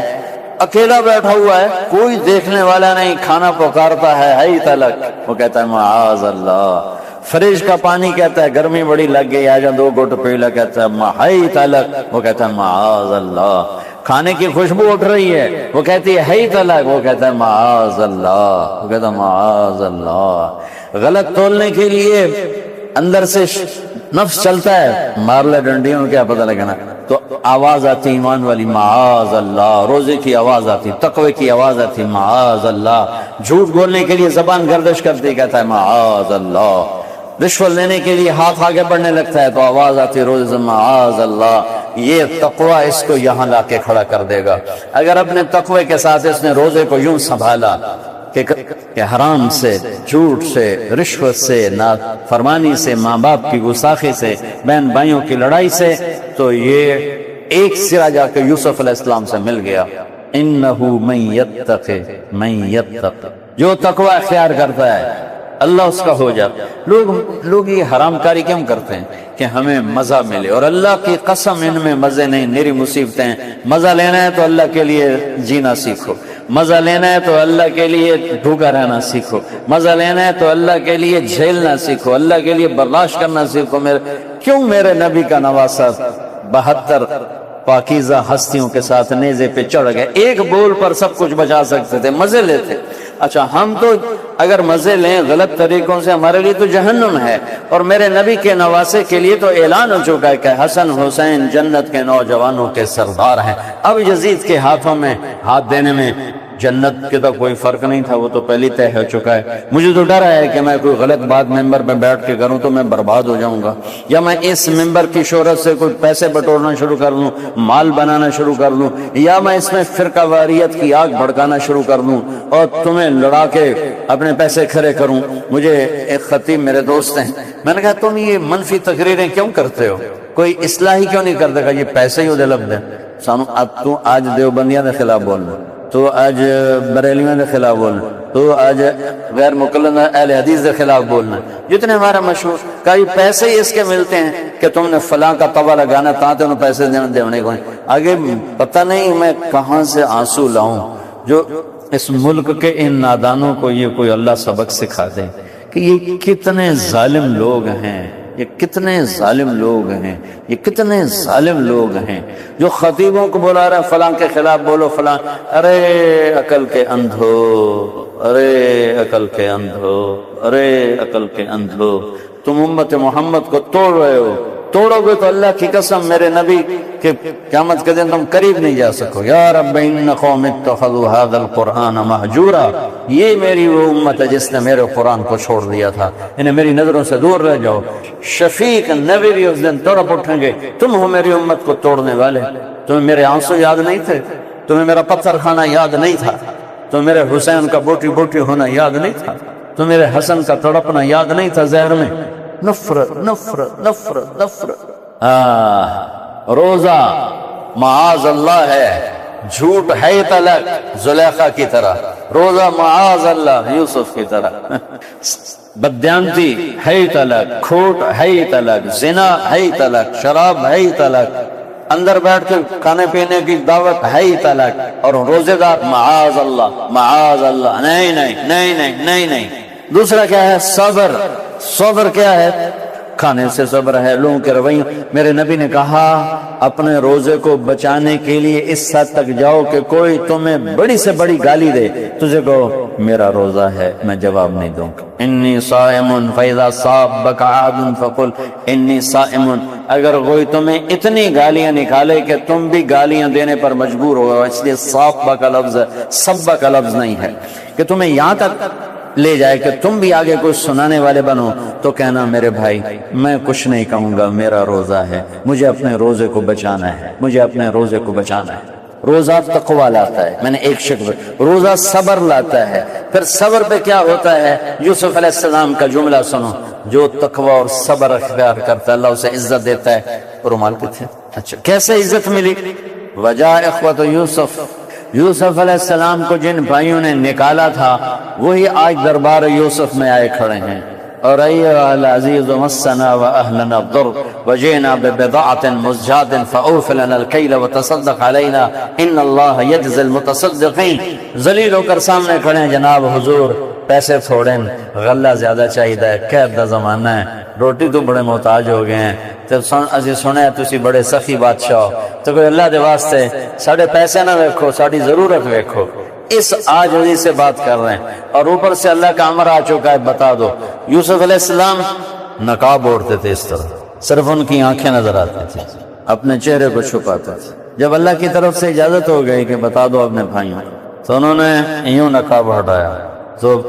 اکیلا بیٹھا ہوا ہے، کوئی دیکھنے والا نہیں، کھانا پکارتا ہے ہی تلک، وہ کہتا ہے معاذ اللہ. فریج کا پانی کہتا ہے گرمی بڑی لگ گئی، آجا 2 گھونٹ پی لے، کہتا ہے ہی تلک، وہ کہتا ہے معاذ اللہ. کھانے کی خوشبو اٹھ رہی ہے، وہ کہتی ہے ہی تلک، وہ کہتا ہے معاذ اللہ، وہ کہتا ہے معاذ اللہ. غلط تولنے کے لیے اندر سے نفس چلتا ہے، مار لے ڈنڈیوں، کیا پتہ لگنا، تو آواز آتی ایمان والی معاذ اللہ. روزے کی آواز آتی، تقوی کی آواز آتی معاذ اللہ. جھوٹ بولنے کے لیے زبان گردش کرتی، کہتا ہے معاذ اللہ. رشوت لینے کے لیے ہاتھ آگے بڑھنے لگتا ہے تو آواز آتی روزے سے معاذ اللہ. یہ تقوی اس کو یہاں لا کے کھڑا کر دے گا. اگر اپنے تقوی کے ساتھ اس نے روزے کو یوں سنبھالا کہ حرام سے، جھوٹ سے، رشوت سے، نافرمانی سے، ماں باپ کی گستاخی سے، بہن بھائیوں کی لڑائی سے، تو یہ ایک سرا جا کے یوسف علیہ السلام سے مل گیا. انہو من یتق، من یتق، جو تقوی اختیار کرتا ہے اللہ اس کا ہو جاتا. لوگ یہ حرام کاری کیوں کرتے ہیں؟ کہ ہمیں مزہ ملے، اور اللہ کی قسم ان میں مزے نہیں، میری مصیبتیں ہیں. مزہ لینا ہے تو اللہ کے لیے جینا سیکھو، مزہ لینا ہے تو اللہ کے لیے بھوکا رہنا سیکھو، مزہ لینا ہے تو اللہ کے لیے جھیلنا سیکھو، اللہ کے لیے برداشت کرنا سیکھو. کیوں میرے نبی کا نواسہ 72 پاکیزہ ہستیوں کے ساتھ نیزے پہ چڑھ گئے، ایک بول پر سب کچھ بچا سکتے تھے، مزے لیتے. اچھا ہم تو اگر مزے لیں غلط طریقوں سے ہمارے لیے تو جہنم ہے. اور میرے نبی کے نواسے کے لیے تو اعلان ہو چکا ہے کہ حسن حسین جنت کے نوجوانوں کے سردار ہیں. اب یزید کے ہاتھوں میں ہاتھ دینے میں جنت کے تو کوئی فرق نہیں تھا، وہ تو پہلی طے ہو چکا ہے. مجھے تو ڈر ہے کہ میں کوئی غلط بات ممبر پہ بیٹھ کے کروں تو میں برباد ہو جاؤں گا، یا میں اس ممبر کی شہرت سے کوئی پیسے بٹورنا شروع کر دوں، مال بنانا شروع کر دوں، یا میں اس میں فرقہ واریت کی آگ بھڑکانا شروع کر دوں اور تمہیں لڑا کے اپنے پیسے کھڑے کروں. مجھے ایک خطیب میرے دوست ہیں، میں نے کہا تم یہ منفی تقریریں کیوں کرتے ہو، کوئی اصلاحی کیوں نہیں کرتے؟ کہ یہ پیسے ہی دلب دیں سانو. اب تو آج دیوبندیاں کے خلاف بولنا، تو آج بریلیوں کے خلاف بولنا، تو آج غیر مقلد اہل حدیث کے خلاف بولنا، جتنے ہمارا مشہور کہ یہ پیسے ہی اس کے ملتے ہیں کہ تم نے فلاں کا طبع لگانا تھا تو انہوں پیسے دینے کو. آگے پتہ نہیں میں کہاں سے آنسو لاؤں جو اس ملک کے ان نادانوں کو یہ کوئی اللہ سبق سکھا دے کہ یہ کتنے ظالم لوگ ہیں، یہ کتنے ظالم لوگ ہیں، یہ کتنے ظالم لوگ ہیں جو خطیبوں کو بلا رہے ہیں فلاں کے خلاف بولو فلاں. ارے عقل کے اندھو، ارے عقل کے اندھو، ارے عقل کے اندھو، تم امت محمد کو توڑ رہے ہو، توڑو گے تو اللہ کی قسم میرے نبی کے قیامت کے دن تم قریب نہیں جا سکو۔ یا رب ان قوم اتخذوا هذا القرآن مہجورا، یہ میری وہ امت ہے جس نے میرے قرآن کو چھوڑ دیا تھا، انہیں میری نظروں سے دور رہ جاؤ۔ شفیق نبی بھی اس دن تڑپ اٹھیں گے، تم ہو میری امت کو توڑنے والے، تمہیں میرے آنسو یاد نہیں تھے، تمہیں میرا پتھر کھانا یاد نہیں تھا، تمہیں میرے حسین کا بوٹی بوٹی ہونا یاد نہیں تھا، تمہیں میرے حسن کا تڑپنا یاد نہیں تھا ذہن میں۔ نفرت نفرت نفرت نفرت۔ روزہ معاذ اللہ ہے، جھوٹ ہے تلک زلیخا کی طرح، روزہ معاذ اللہ یوسف کی طرح، بدیانتی ہے تلک، کھوٹ ہے تلک، زنا ہے تلک، شراب ہے تلک، اندر بیٹھ کے کھانے پینے کی دعوت ہے تلک، اور روزے دار معاذ اللہ معاذ اللہ، نہیں نہیں نہیں نہیں نہیں نہیں۔ دوسرا کیا ہے؟ صبر۔ صبر کیا ہے؟ کھانے سے صبر ہے، لوگوں کے رویوں۔ میرے نبی نے کہا اپنے روزے کو بچانے کے لیے اس حد تک جاؤ کہ کوئی تمہیں بڑی سے بڑی گالی دے، تجھے کہو میرا روزہ ہے، میں جواب نہیں دوں گا۔ انی صائم فاذا صابک عاد فقل انی صائم۔ اگر کوئی تمہیں اتنی گالیاں نکالے کہ تم بھی گالیاں دینے پر مجبور ہو، اس لیے صابہ کا لفظ ہے، صبہ کا لفظ نہیں ہے، کہ تمہیں یہاں تک لے جائے کہ تم بھی آگے کچھ سنانے والے بنو، تو کہنا میرے بھائی میں کچھ نہیں کہوں گا، میرا روزہ ہے، مجھے اپنے روزے کو بچانا ہے، مجھے اپنے روزے کو بچانا ہے۔ روزہ تقویٰ لاتا ہے، میں نے ایک شکل، روزہ صبر لاتا ہے۔ پھر صبر پہ کیا ہوتا ہے؟ یوسف علیہ السلام کا جملہ سنو، جو تقویٰ اور صبر اختیار کرتا ہے اللہ اسے عزت دیتا ہے۔ رومال کتنے؟ اچھا، کیسے عزت ملی؟ وجاء اخوۃ یوسف، یوسف علیہ السلام کو جن بھائیوں نے نکالا تھا وہی آج دربار یوسف میں آئے کھڑے ہیں، اور ایھا العزیز مسنا واہلنا الضر وجئنا ببضاعۃ مزجاۃ فاوف لنا الکیل وتصدق علینا ان اللہ یجزی المتصدقین۔ ذلیل ہو کر سامنے کھڑے ہیں، جناب حضور پیسے تھوڑے، غلہ زیادہ چاہیے، قید دا زمانہ ہے، روٹی تو بڑے محتاج ہو گئے ہیں، تے اسی سنے تسی بڑے سخی بادشاہ ہو، تو کوئی اللہ دے واسطے ساڑھے پیسے نہ ویکھو، ساڑھی ضرورت ویکھو۔ اس عاجزی سے بات کر رہے ہیں، اور اوپر سے اللہ کا امر آ چکا ہے، بتا دو۔ یوسف علیہ السلام نقاب اوڑھتے تھے اس طرح، صرف ان کی آنکھیں نظر آتی تھی، اپنے چہرے کو چھپاتے تھے۔ جب اللہ کی طرف سے اجازت ہو گئی کہ بتا دو اپنے بھائیوں، تو انہوں نے یوں نقاب ہٹایا، تو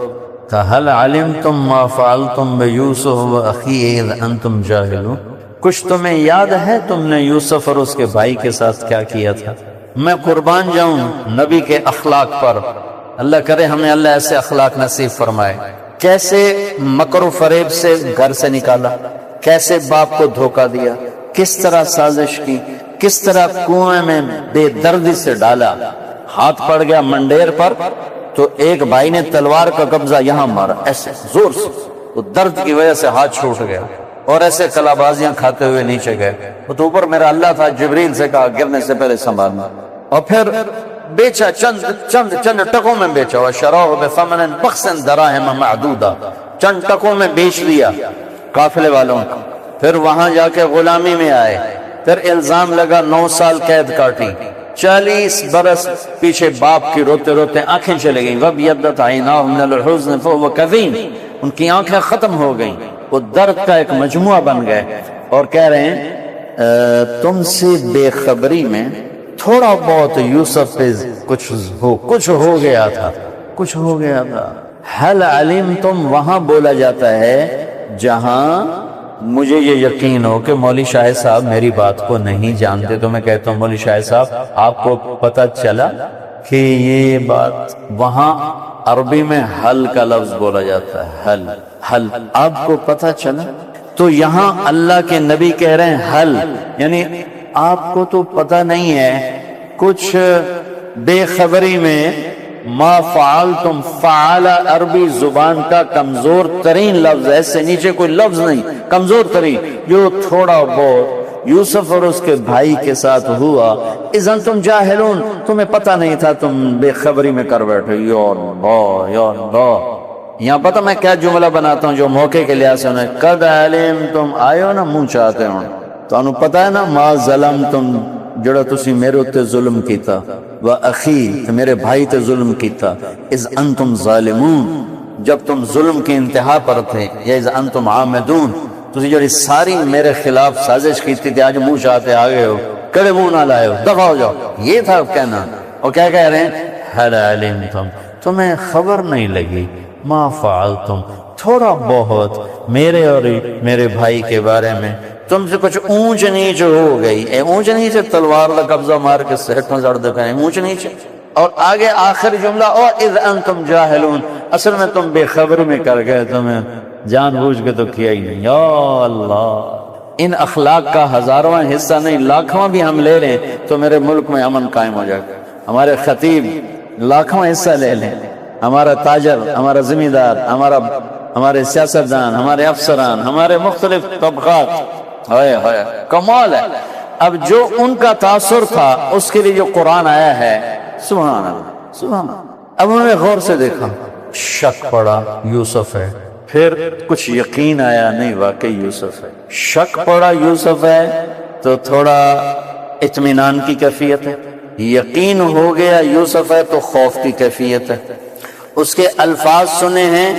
هل علمتم ما فعلتم بیوسف واخیہ اذ انتم جاہلون؟ کچھ تمہیں یاد ہے تم نے یوسف اور اس کے بھائی کے ساتھ کیا کیا تھا؟ میں قربان جاؤں نبی کے اخلاق پر، اللہ کرے ہمیں اللہ ایسے اخلاق نصیب فرمائے۔ کیسے مکر و فریب سے گھر سے نکالا، کیسے باپ کو دھوکہ دیا، کس طرح سازش کی، کس طرح کنویں میں بے دردی سے ڈالا، ہاتھ پڑ گیا منڈیر پر تو ایک بھائی نے تلوار کا قبضہ یہاں مارا ایسے زور سے، وہ درد کی وجہ سے ہاتھ چھوٹ گیا، اور ایسے کلابازیاں کھاتے ہوئے نیچے گئے۔ وہ تو اوپر میرا اللہ تھا، جبریل سے کہا گرنے سے پہلے سنبھالنا، اور پھر بیچا، چند ٹکوں میں بیچا، وَشَرَاهُ بِثَمَنٍ بَخْسٍ دَرَاهِمَ مَعْدُودَةٍ، چند ٹکوں میں بیچ دیا قافلے والوں کو۔ پھر وہاں جا کے غلامی میں آئے، پھر الزام لگا 9 سال قید کاٹی، 40 برس پیچھے باپ کی روتے روتے آنکھیں چلے گئیں، وَابْيَضَّتْ عَيْنَاهُ مِنَ الْحُزْنِ فَهُوَ كَظِيمٌ، ان کی آنکھیں ختم ہو گئیں، وہ درد کا ایک مجموعہ بن گئے، اور کہہ رہے ہیں تم سے بے خبری میں تھوڑا بہت یوسف پہ کچھ ہو گیا تھا، کچھ ہو گیا تھا۔ حل علمتم وہاں بولا جاتا ہے جہاں مجھے یہ یقین ہو کہ مولوی شاہ صاحب میری بات کو نہیں جانتے، تو میں کہتا ہوں مولوی شاہ صاحب آپ کو پتہ چلا کہ یہ بات، وہاں عربی میں حل کا لفظ بولا جاتا ہے، حل، آپ کو پتہ چلا؟ تو یہاں اللہ کے نبی کہہ رہے ہیں حل، یعنی آپ کو تو پتہ نہیں ہے، کچھ بے خبری میں ما فعلتم، فعل عربی زبان کا کمزور ترین لفظ ہے، اس سے نیچے کوئی لفظ نہیں، کمزور ترین، جو تھوڑا بہت یوسف اور اس کے بھائی کے ساتھ ہوا، اذ انتم جاہلون، تمہیں پتہ نہیں تھا، تم بے خبری میں کر بیٹھے۔ یا اللہ یا اللہ، یہاں پتہ میں کیا جملہ بناتا ہوں جو موقع کے لحاظ سے انہیں قد علمتم، آئے ہو نا منہ چاہتے ہوں، تو انہوں پتہ ہے نا ما ظلمتم، جڑا تسی میرے اتے ظلم کیتا، وَأَخِي، میرے بھائی تے ظلم کیتا، اِذْ أَنْتُمْ ظَالِمُونَ، جب تم ظلم کی انتہا پر تھے، یا اذ انتم عامدون، تسی جو ساری میرے خلاف سازش کی تھی آج منہ چاہتے آگے ہو، کڑے منہ نہ لائے ہو، دفع ہو جاؤ، یہ تھا کہنا۔ اور کیا کہہ رہے ہیں؟ هل علمتم، تمہیں خبر نہیں لگی، ما فعلتم، تھوڑا بہت میرے اور میرے بھائی کے بارے میں تم سے کچھ اونچ نیچ ہو گئی۔ اے اونچ نیچ تلوار کا قبضہ مار کے سیٹھوں زڑ دکھائیں، اونچ نیچ۔ اور آگے آخر جملہ او اذ انتم جاہلون، اصل میں تم بے خبر میں کر گئے، تمہیں جان بوجھ کے تو کیا ہی نہیں۔ یا اللہ، ان اخلاق کا ہزارواں حصہ نہیں لاکھواں بھی ہم لے لیں تو میرے ملک میں امن قائم ہو جائے گا۔ ہمارے خطیب لاکھواں حصہ لے لیں، ہمارا تاجر، ہمارا زمیندار، ہمارے سیاستدان، ہمارے افسران، ہمارے مختلف طبقات، ہائے ہائے کمال ہے۔ اب جو ان کا تاثر تھا اس کے لیے جو قرآن آیا ہے، سبحان اللہ سبحان اللہ۔ اب انہوں نے غور سے دیکھا، شک پڑا یوسف ہے، پھر کچھ یقین آیا نہیں واقعی یوسف ہے، شک پڑا یوسف ہے تو تھوڑا اطمینان کی کیفیت ہے، یقین ہو گیا یوسف ہے تو خوف کی کیفیت ہے، اس کے الفاظ سنے ہیں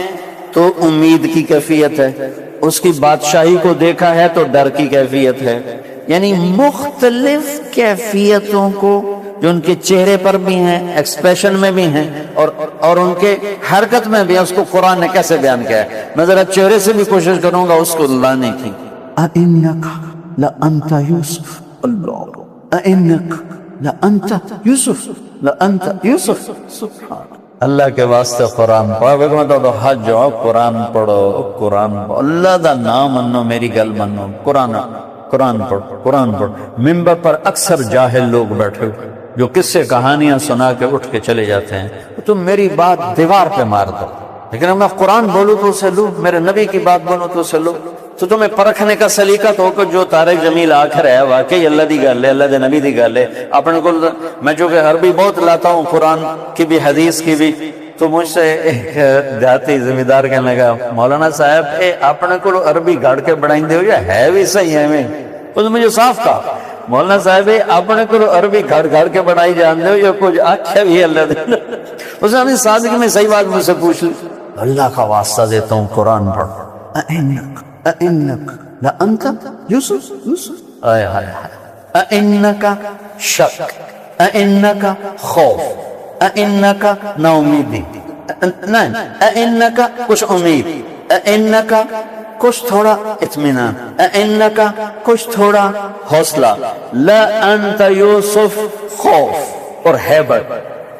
تو امید کی کیفیت ہے، اس کی بادشاہی کو دیکھا ہے تو ڈر کی کیفیت ہے۔ یعنی مختلف کیفیتوں کو جو ان کے چہرے پر بھی ہیں، ایکسپریشن میں بھی ہیں، اور ان کے حرکت میں بھی، اس کو قرآن نے کیسے بیان کیا ہے۔ میں ذرا چہرے سے بھی کوشش کروں گا اس کو لانے کی۔ اَإِنَّكَ لَأَنْتَ يُوسُف، اللہ، اَإِنَّكَ لَأَنْتَ يُوسُف، لَأَنْتَ يُوسُف، سبحان اللہ کے واسطے قرآن پڑھو، حج ہو قرآن پڑھو، قرآن پڑھو، اللہ دا نام منو، میری گل منو، قرآن پڑھو، قرآن پڑھو۔ ممبر پر اکثر جاہل لوگ بیٹھے جو قصے سے کہانیاں سنا کے اٹھ کے چلے جاتے ہیں، تم میری بات دیوار پہ مار دو، لیکن میں قرآن بولوں تو اسے لو، میرے نبی کی بات بولوں تو اسے لو۔ تو تمہیں پرکھنے کا سلیقہ تو کہ جو طارق جمیل آخر ہے واقعی اللہ دی گل ہے، اللہ دے نبی دی گل ہے۔ اپنے کو میں جو کہ عربی بہت لاتا ہوں، قرآن کی بھی حدیث کی بھی، تو مجھ سے ایک دیہاتی زمیندار کہنے لگا، مولانا صاحب اے اپنے کو عربی گاڑ کے بڑھائیں دے ہو یا ہے بھی صحیح ہے؟ میں اس مجھے صاف کہا، مولانا صاحب اپنے کو عربی گھڑ کے بڑھائی جان دے ہو یا کچھ آخیا بھی اللہ دے۔ اس نے اپنی سادگی میں صحیح بات مجھ سے پوچھ لی، اللہ کا واسطہ دیتا ہوں قرآن پڑھ۔ اَإِنَّكَ لَأَنْتَ يُوسُف، یوسف، آئے ہائے ہائے، اَإِنَّكَ شک، اَإِنَّكَ خوف، اَإِنَّكَ نا امیدی، نہیں، اَإِنَّكَ کچھ امید، اَإِنَّكَ کچھ تھوڑا اطمینان، اَإِنَّكَ کچھ تھوڑا حوصلہ، لَأَنْتَ يُوسُف خوف اور ہیبت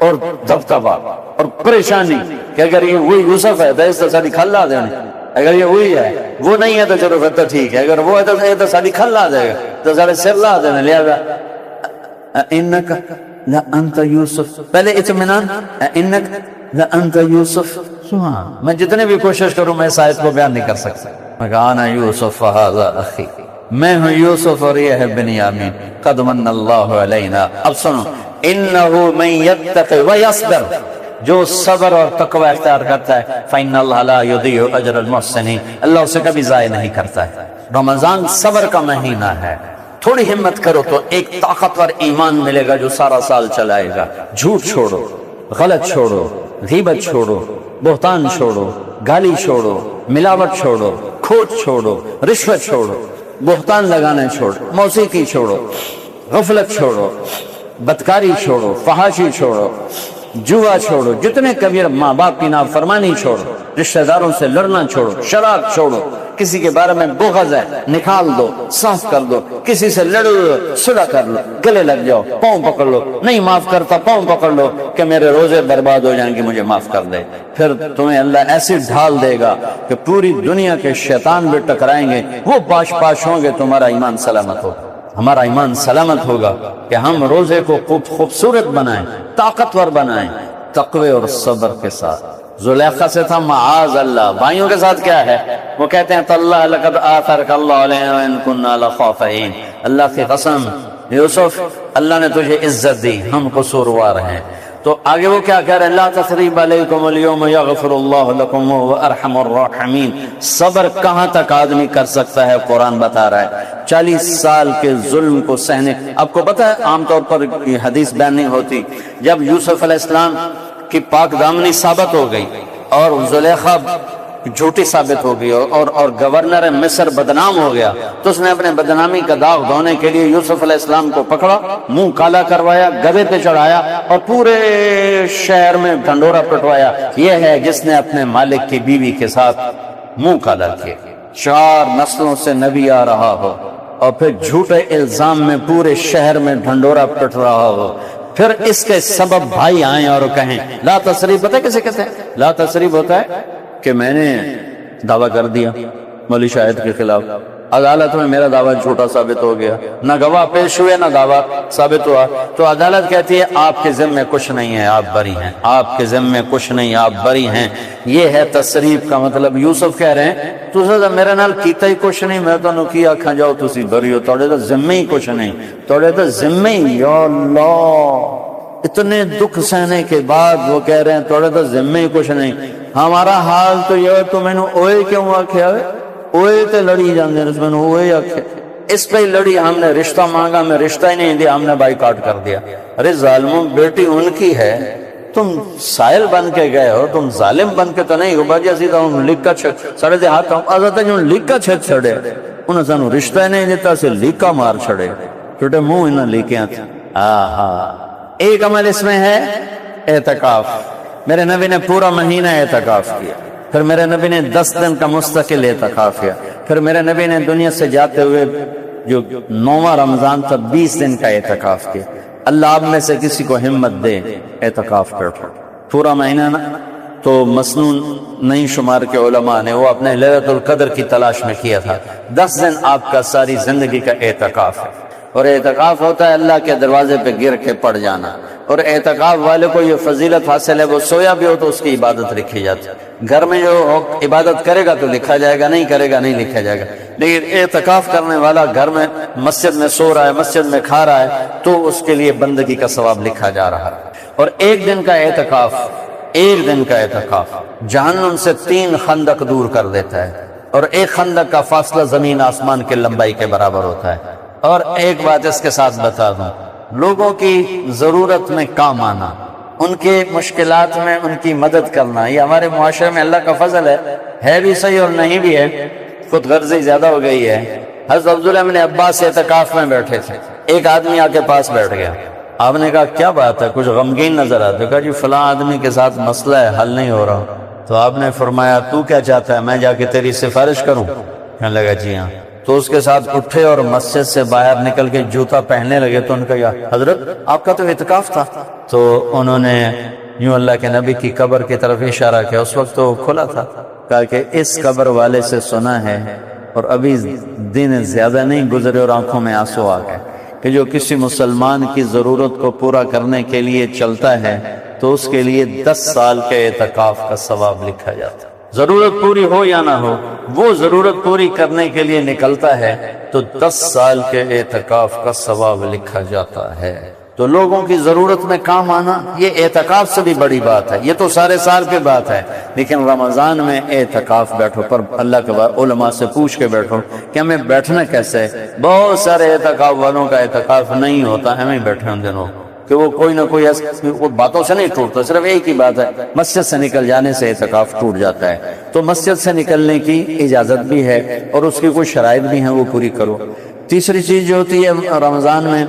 اور دبدبہ اور پریشانی کہ اگر یہ وہی یوسف ہے تو اس طرح ساری کھل لا دینے، اگر یہ وہی ہے، وہ نہیں ہے تو چلو پھر تو ٹھیک ہے، اگر وہ ہے تو ساری کھل لا دے گا، تو سارے سر لا دینے۔ لہذا اِنَّكَ لَأَنْتَ يُوسُف، پہلے اطمینان، اِنَّكَ لَأَنْتَ يُوسُف۔ سبحان، میں جتنے بھی کوشش کروں میں اس آیت کو بیان نہیں کر سکتا۔ میں کہا انا یوسف فہذا اخی، میں ہوں یوسف اور یہ ہے بنیامین، قد من اللہ علینا۔ اب سنو، انہ من یتق ویصبر، جو صبر اور تقوی اختیار کرتا ہے، فإن اللہ لا یضیع اجر المحسنین، اللہ اسے کبھی ضائع نہیں کرتا ہے۔ رمضان صبر کا مہینہ ہے، تھوڑی ہمت کرو تو ایک طاقتور ایمان ملے گا جو سارا سال چلائے گا۔ جھوٹ چھوڑو، غلط چھوڑو، غیبت چھوڑو، بہتان چھوڑو، گالی چھوڑو، ملاوٹ چھوڑو، کھوٹ چھوڑو، رشوت چھوڑو، بہتان لگانا چھوڑو، موسیقی چھوڑو، غفلت چھوڑو، بدکاری چھوڑو، فحاشی چھوڑو، جوا چھوڑو، جتنے کبیر، ماں باپ کی نافرمانی چھوڑو، رشتہ داروں سے لڑنا چھوڑو، شراب چھوڑو، کسی کے بارے میں بغض ہے نکال دو، صاف کر دو، کسی سے لڑو صلح کر لو، گلے لگ جاؤ، پاؤں پکڑ لو، نہیں معاف کرتا پاؤں پکڑ لو کہ میرے روزے برباد ہو جائیں گے، مجھے معاف کر دے۔ پھر تمہیں اللہ ایسی ڈھال دے گا کہ پوری دنیا کے شیطان بھی ٹکرائیں گے، وہ پاش پاش ہوں گے، تمہارا ایمان سلامت ہوگا، ہمارا ایمان سلامت ہوگا کہ ہم روزے کو خوبصورت بنائیں، طاقتور بنائیں، تقوی اور صبر کے ساتھ۔ زلیخا سے تھا معاذ اللہ، بھائیوں کے ساتھ کیا ہے؟ وہ کہتے ہیں تاللہ لقد آثرک اللہ علینا وان کننا لخافئین، اللہ کی قسم یوسف اللہ نے تجھے عزت دی، ہم قصوروار ہیں۔ تو آگے وہ کیا کہہ رہے ہیں؟ لا تثریب علیکم اليوم یغفر اللہ لکم وهو ارحم الراحمین۔ صبر کہاں تک آدمی کر سکتا ہے؟ قرآن بتا رہا ہے 40 سال کے ظلم کو سہنے۔ آپ کو پتا ہے عام طور پر یہ حدیث بیان نہیں ہوتی، جب یوسف علیہ السلام کی پاک دامنی ثابت ہو گئی اور زلیخا جھوٹی ثابت ہو گئی اور گورنر مصر بدنام ہو گیا، تو اس نے اپنے بدنامی کا داغ دھونے کے لیے یوسف علیہ السلام کو پکڑا، منہ کالا کروایا، گدھے پہ چڑھایا اور پورے شہر میں ڈھنڈورا پٹوایا، یہ ہے جس نے اپنے مالک کی بیوی کے ساتھ منہ کالا کیا۔ 4 نسلوں سے نبی آ رہا ہو اور پھر جھوٹے الزام میں پورے شہر میں ڈھنڈورا پٹ رہا ہو، پھر اس کے سبب بھائی آئیں اور کہیں لا تثریب۔ پتہ ہے کسے کہتے ہیں؟ لا تثریب ہوتا ہے کہ میں نے دعویٰ کر دیا مولوی شاہد کے خلاف، عدالت میں میرا دعویٰ جھوٹا ثابت ہو گیا، نہ گواہ پیش ہوئے نہ دعویٰ ثابت ہوا، تو عدالت کہتی ہے آپ کے ذمے کچھ نہیں ہے، آپ بری ہیں، آپ کے ذمے کچھ نہیں، آپ بری ہیں۔ یہ ہے تثریب کا مطلب۔ یوسف کہہ رہے ہیں تسا میرے نال کیتا ہی کچھ نہیں، میں تانوں کی آکھاں جاؤ تسی بری ہو، تہاڈے تے ذمے ہی کچھ نہیں، تہاڈے تے ذمے ہی، یا اللہ اتنے دکھ سہنے کے بعد وہ کہہ رہے ہیں تھوڑے تو ذمے ہی کچھ نہیں۔ ہمارا حال تو یہ ہے، تو میں نے اوئے کیوں آکھیا ہے؟ اوئے تے لڑی جاندے ہیں، میں نے اوئے آکھیا، اس پہ ہی لڑی، ہم نے رشتہ مانگا، میں رشتہ ہی نہیں دیا، ہم نے بائی کاٹ کر دیا۔ ارے ظالموں، بیٹی ان کی ہے، تم سائل بن کے گئے ہو، تم ظالم بن کے تو نہیں ہو۔ باجی اسی تو لکھا سڑے دے ہاتھ آزاد جو لکھا چھت چھڑے، انہیں سانو رشتہ ہی نہیں دیتا، سے لکھا مار چھڑے، چھوٹے منہ انہیں لکھیاں تھے۔ ایک عمل اس میں ہے اعتکاف۔ میرے نبی نے پورا مہینہ اعتکاف کیا، پھر میرے نبی نے 10 دن کا مستقل اعتکاف کیا، پھر میرے نبی نے دنیا سے جاتے ہوئے جو 9واں رمضان تھا 20 دن کا اعتکاف کیا۔ اللہ آپ میں سے کسی کو ہمت دے اعتکاف کرو۔ پورا مہینہ نا تو مسنون نہیں شمار کے علماء نے وہ اپنے لیلۃ القدر کی تلاش میں کیا تھا۔ 10 دن آپ کا ساری زندگی کا اعتکاف ہے، اور اعتکاف ہوتا ہے اللہ کے دروازے پہ گر کے پڑ جانا، اور اعتکاف والے کو یہ فضیلت حاصل ہے، وہ سویا بھی ہو تو اس کی عبادت لکھی جاتی ہے۔ گھر میں جو عبادت کرے گا تو لکھا جائے گا، نہیں کرے گا نہیں لکھا جائے گا، لیکن اعتکاف کرنے والا گھر میں مسجد میں سو رہا ہے، مسجد میں کھا رہا ہے، تو اس کے لیے بندگی کا ثواب لکھا جا رہا ہے۔ اور ایک دن کا اعتکاف، ایک دن کا اعتکاف جہنم سے 3 خندق دور کر دیتا ہے، اور ایک خندق کا فاصلہ زمین آسمان کے لمبائی کے برابر ہوتا ہے۔ اور ایک بات اس کے ساتھ بتا دوں، لوگوں کی ضرورت میں کام آنا، ان کے مشکلات میں ان کی مدد کرنا، یہ ہمارے معاشرے میں اللہ کا فضل ہے بھی صحیح اور نہیں بھی ہے، خود غرضی زیادہ ہو گئی ہے۔ حضرت عبداللہ بن عباس اعتکاف میں بیٹھے تھے، ایک آدمی آ کے پاس بیٹھ گیا، آپ نے کہا کیا بات ہے، کچھ غمگین نظر آتے، کہا جی فلاں آدمی کے ساتھ مسئلہ ہے، حل نہیں ہو رہا۔ تو آپ نے فرمایا تو کیا چاہتا ہے، میں جا کے تیری سفارش کروں؟ کہنے لگا جی ہاں۔ تو اس کے ساتھ اٹھے اور مسجد سے باہر نکل کے جوتا پہننے لگے، تو ان کا کہا حضرت آپ کا تو اعتکاف تھا۔ تو انہوں نے یوں اللہ کے نبی کی قبر کی طرف اشارہ کیا، اس وقت تو کھلا تھا، کہا کہ اس قبر والے سے سنا ہے، اور ابھی دن زیادہ نہیں گزرے اور آنکھوں میں آنسو آ گئے، کہ جو کسی مسلمان کی ضرورت کو پورا کرنے کے لیے چلتا ہے تو اس کے لیے 10 سال کے اعتکاف کا ثواب لکھا جاتا ہے۔ ضرورت پوری ہو یا نہ ہو، وہ ضرورت پوری کرنے کے لیے نکلتا ہے تو 10 سال کے اعتکاف کا ثواب لکھا جاتا ہے۔ تو لوگوں کی ضرورت میں کام آنا یہ اعتکاف سے بھی بڑی بات ہے، یہ تو سارے سال کی بات ہے، لیکن رمضان میں اعتکاف بیٹھو، پر اللہ کے علماء سے پوچھ کے بیٹھو کہ ہمیں بیٹھنا کیسے ہے۔ بہت سارے اعتکاف والوں کا اعتکاف نہیں ہوتا، ہمیں بیٹھے ان دنوں کہ وہ کوئی نہ کوئی وہ باتوں سے نہیں ٹوٹتا، صرف ایک ہی بات ہے، مسجد سے نکل جانے سے اعتکاف ٹوٹ جاتا ہے۔ تو مسجد سے نکلنے کی اجازت بھی ہے اور اس کی کچھ شرائط بھی ہیں، وہ پوری کرو۔ تیسری چیز جو ہوتی ہے رمضان میں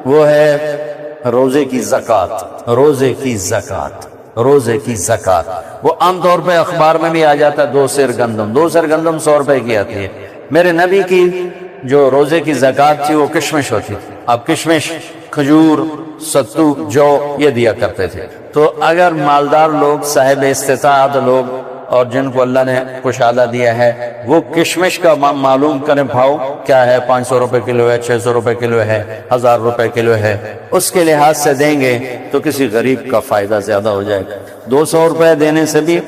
وہ ہے روزے کی زکوٰۃ، روزے کی زکوٰۃ، روزے کی زکوٰۃ۔ وہ عام طور پہ اخبار میں بھی آ جاتا ہے، 2 سیر گندم، 2 سیر گندم 100 روپے کی آتی ہے۔ میرے نبی کی جو روزے کی زکوٰۃ تھی وہ کشمش ہوتی تھی، آپ کشمش، کھجور، ستو، جو یہ دیا کرتے تھے۔ تو اگر مالدار لوگ، صاحب استطاعت لوگ، اور جن کو اللہ نے کشادہ دیا ہے، وہ کشمش کا معلوم کریں بھاؤ کیا ہے، 500 روپے کلو ہے، 600 روپے کلو ہے، 1000 روپے کلو ہے، اس کے لحاظ سے دیں گے تو کسی غریب کا فائدہ زیادہ ہو جائے گا۔ 200 روپے دینے سے بھی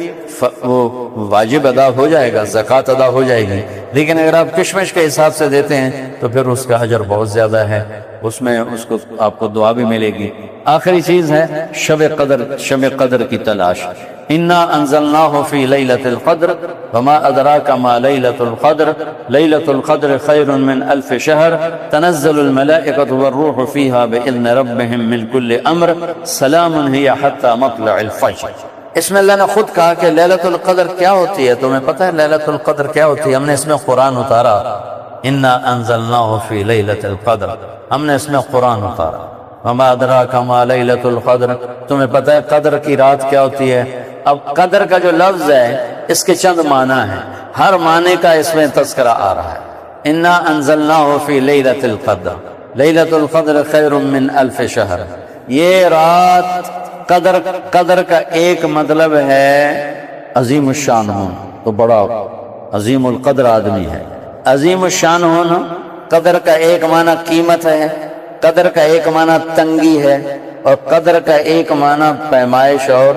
وہ واجب ادا ہو جائے گا، زکوٰۃ ادا ہو جائے گی، لیکن اگر آپ کشمش کے حساب سے دیتے ہیں تو پھر اس کا اجر بہت زیادہ ہے، اس میں اس کو آپ کو دعا بھی ملے گی۔ آخری چیز ہے شب قدر، شب قدر کی تلاش۔ انا انزلناہ فی لیلۃ القدر وما ادراک ما لیلۃ القدر لیلۃ القدر خیر من 1000 شہر تنزل الملائکۃ والروح فیہا باذن ربہم من کل امر سلام ہی حتی مطلع الفجر۔ اس میں اللہ نے خود کہا کہ لیلۃ القدر کیا ہوتی ہے؟ تمہیں پتہ ہے لیلۃ القدر کیا ہوتی ہے؟ ہم نے اس میں قرآن اتارا، انا انزلناہ فی لیلۃ القدر، ہم نے اس میں قرآن اتارا۔ وما ادراک ما لیلۃ القدر، تمہیں پتہ ہے قدر کی رات کیا ہوتی ہے؟ اب قدر کا جو لفظ ہے اس کے چند معنی ہیں، ہر معنی کا اس میں تذکرہ آ رہا ہے۔ انا انزلناہ فی لیلۃ القدر، لیلۃ القدر خیر من الف شہر، یہ رات قدر کا ایک مطلب ہے عظیم الشان ہونا، تو بڑا عظیم القدر آدمی ہے۔ عظیم الشان ہونا، قدر کا ایک معنی قیمت ہے، قدر کا ایک معنی تنگی ہے، اور قدر کا ایک معنی پیمائش اور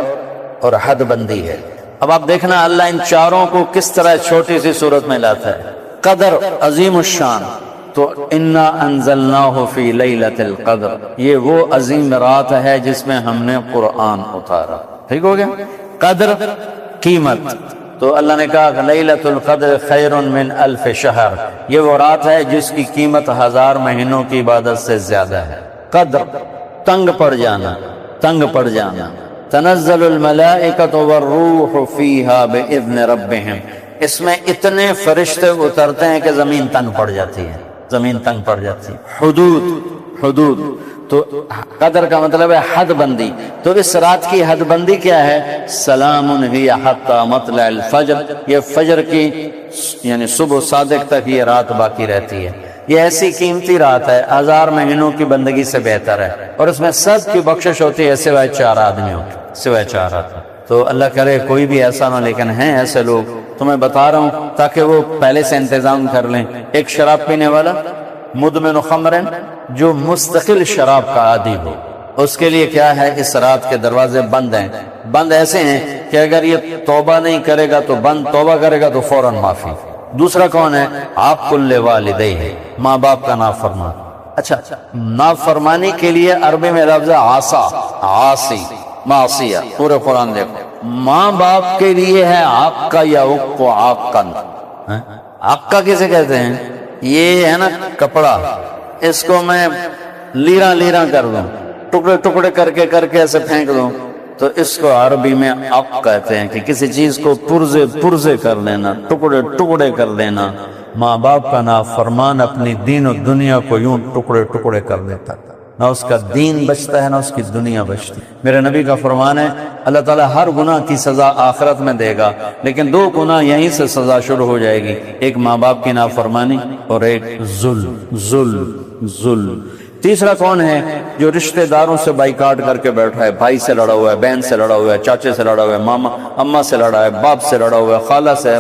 حد بندی ہے۔ اب آپ دیکھنا اللہ ان چاروں کو کس طرح چھوٹی سی صورت میں لاتا ہے۔ قدر عظیم الشان، تو انا انزلناہ فی لیلۃ القدر، یہ وہ عظیم رات ہے جس میں ہم نے قرآن اتارا۔ ٹھیک ہو گیا؟ قدر قیمت، تو اللہ نے کہا لیلۃ القدر خیر من الف شہر، یہ وہ رات ہے جس کی قیمت 1000 مہینوں کی عبادت سے زیادہ ہے۔ قدر تنگ پڑ جانا، تنگ پڑ جانا۔ تنزل الملائکۃ والروح فیہا باذن ربہم، اس میں اتنے فرشتے اترتے ہیں کہ زمین تنگ پڑ جاتی ہے، زمین تنگ پڑ جاتی ہے۔ حدود تو قدر کا مطلب ہے حد بندی، تو اس رات کی حد بندی کیا ہے؟ سلام ہی حتی مطلع الفجر، یہ فجر کی یعنی صبح صادق تک یہ رات باقی رہتی ہے۔ یہ ایسی قیمتی رات ہے، 1000 مہینوں کی بندگی سے بہتر ہے، اور اس میں سب کی بخشش ہوتی ہے سوائے 4 آدمیوں کی، سوائے 4 آدمی۔ تو اللہ کرے کوئی بھی ایسا نہ، لیکن ہیں ایسے لوگ، تمہیں بتا رہا ہوں تاکہ وہ پہلے سے انتظام کر لیں۔ ایک شراب پینے والا، مدمن خمرن، جو مستقل شراب کا عادی ہو، اس کے لیے کیا ہے؟ اس رات کے دروازے بند ہیں، بند ایسے ہیں کہ اگر یہ توبہ نہیں کرے گا تو بند، توبہ کرے گا تو فوراً معافی۔ دوسرا کون ہے؟ آپ کل والدیہ، ماں باپ کا نافرمان۔ اچھا، نافرمانی کے لیے عربی میں لفظ عاصا، عاصی، معصیہ، پورے قرآن دیکھو۔ ماں باپ کے لیے ہے آپ کا یا کو آپ کا، آپ کا کسے کہتے ہیں؟ یہ ہے نا کپڑا، اس کو میں لیرا کر دوں، ٹکڑے ٹکڑے کر کے ایسے پھینک دوں، تو اس کو عربی میں عق کہتے ہیں، کہ کسی چیز کو پرزے کر لینا، ٹکڑے کر لینا۔ ماں باپ کا نافرمان اپنی دین و دنیا کو یوں ٹکڑے کر دیتا، نہ اس کا دین بچتا ہے نہ اس کی دنیا بچتی۔ میرے نبی کا فرمان ہے اللہ تعالیٰ ہر گناہ کی سزا آخرت میں دے گا، لیکن 2 گناہ یہیں سے سزا شروع ہو جائے گی، ایک ماں باپ کی نافرمانی اور ایک ظلم۔ تیسرا کون ہے؟ جو رشتہ داروں سے بائیکاٹ کر کے بیٹھا ہے، بھائی سے لڑا ہوا ہے، بہن سے لڑا ہوا ہے، چاچے سے لڑا ہوا ہے، ماما اماں سے لڑا ہے، باپ سے لڑا ہوا ہے، خالہ سے ہے،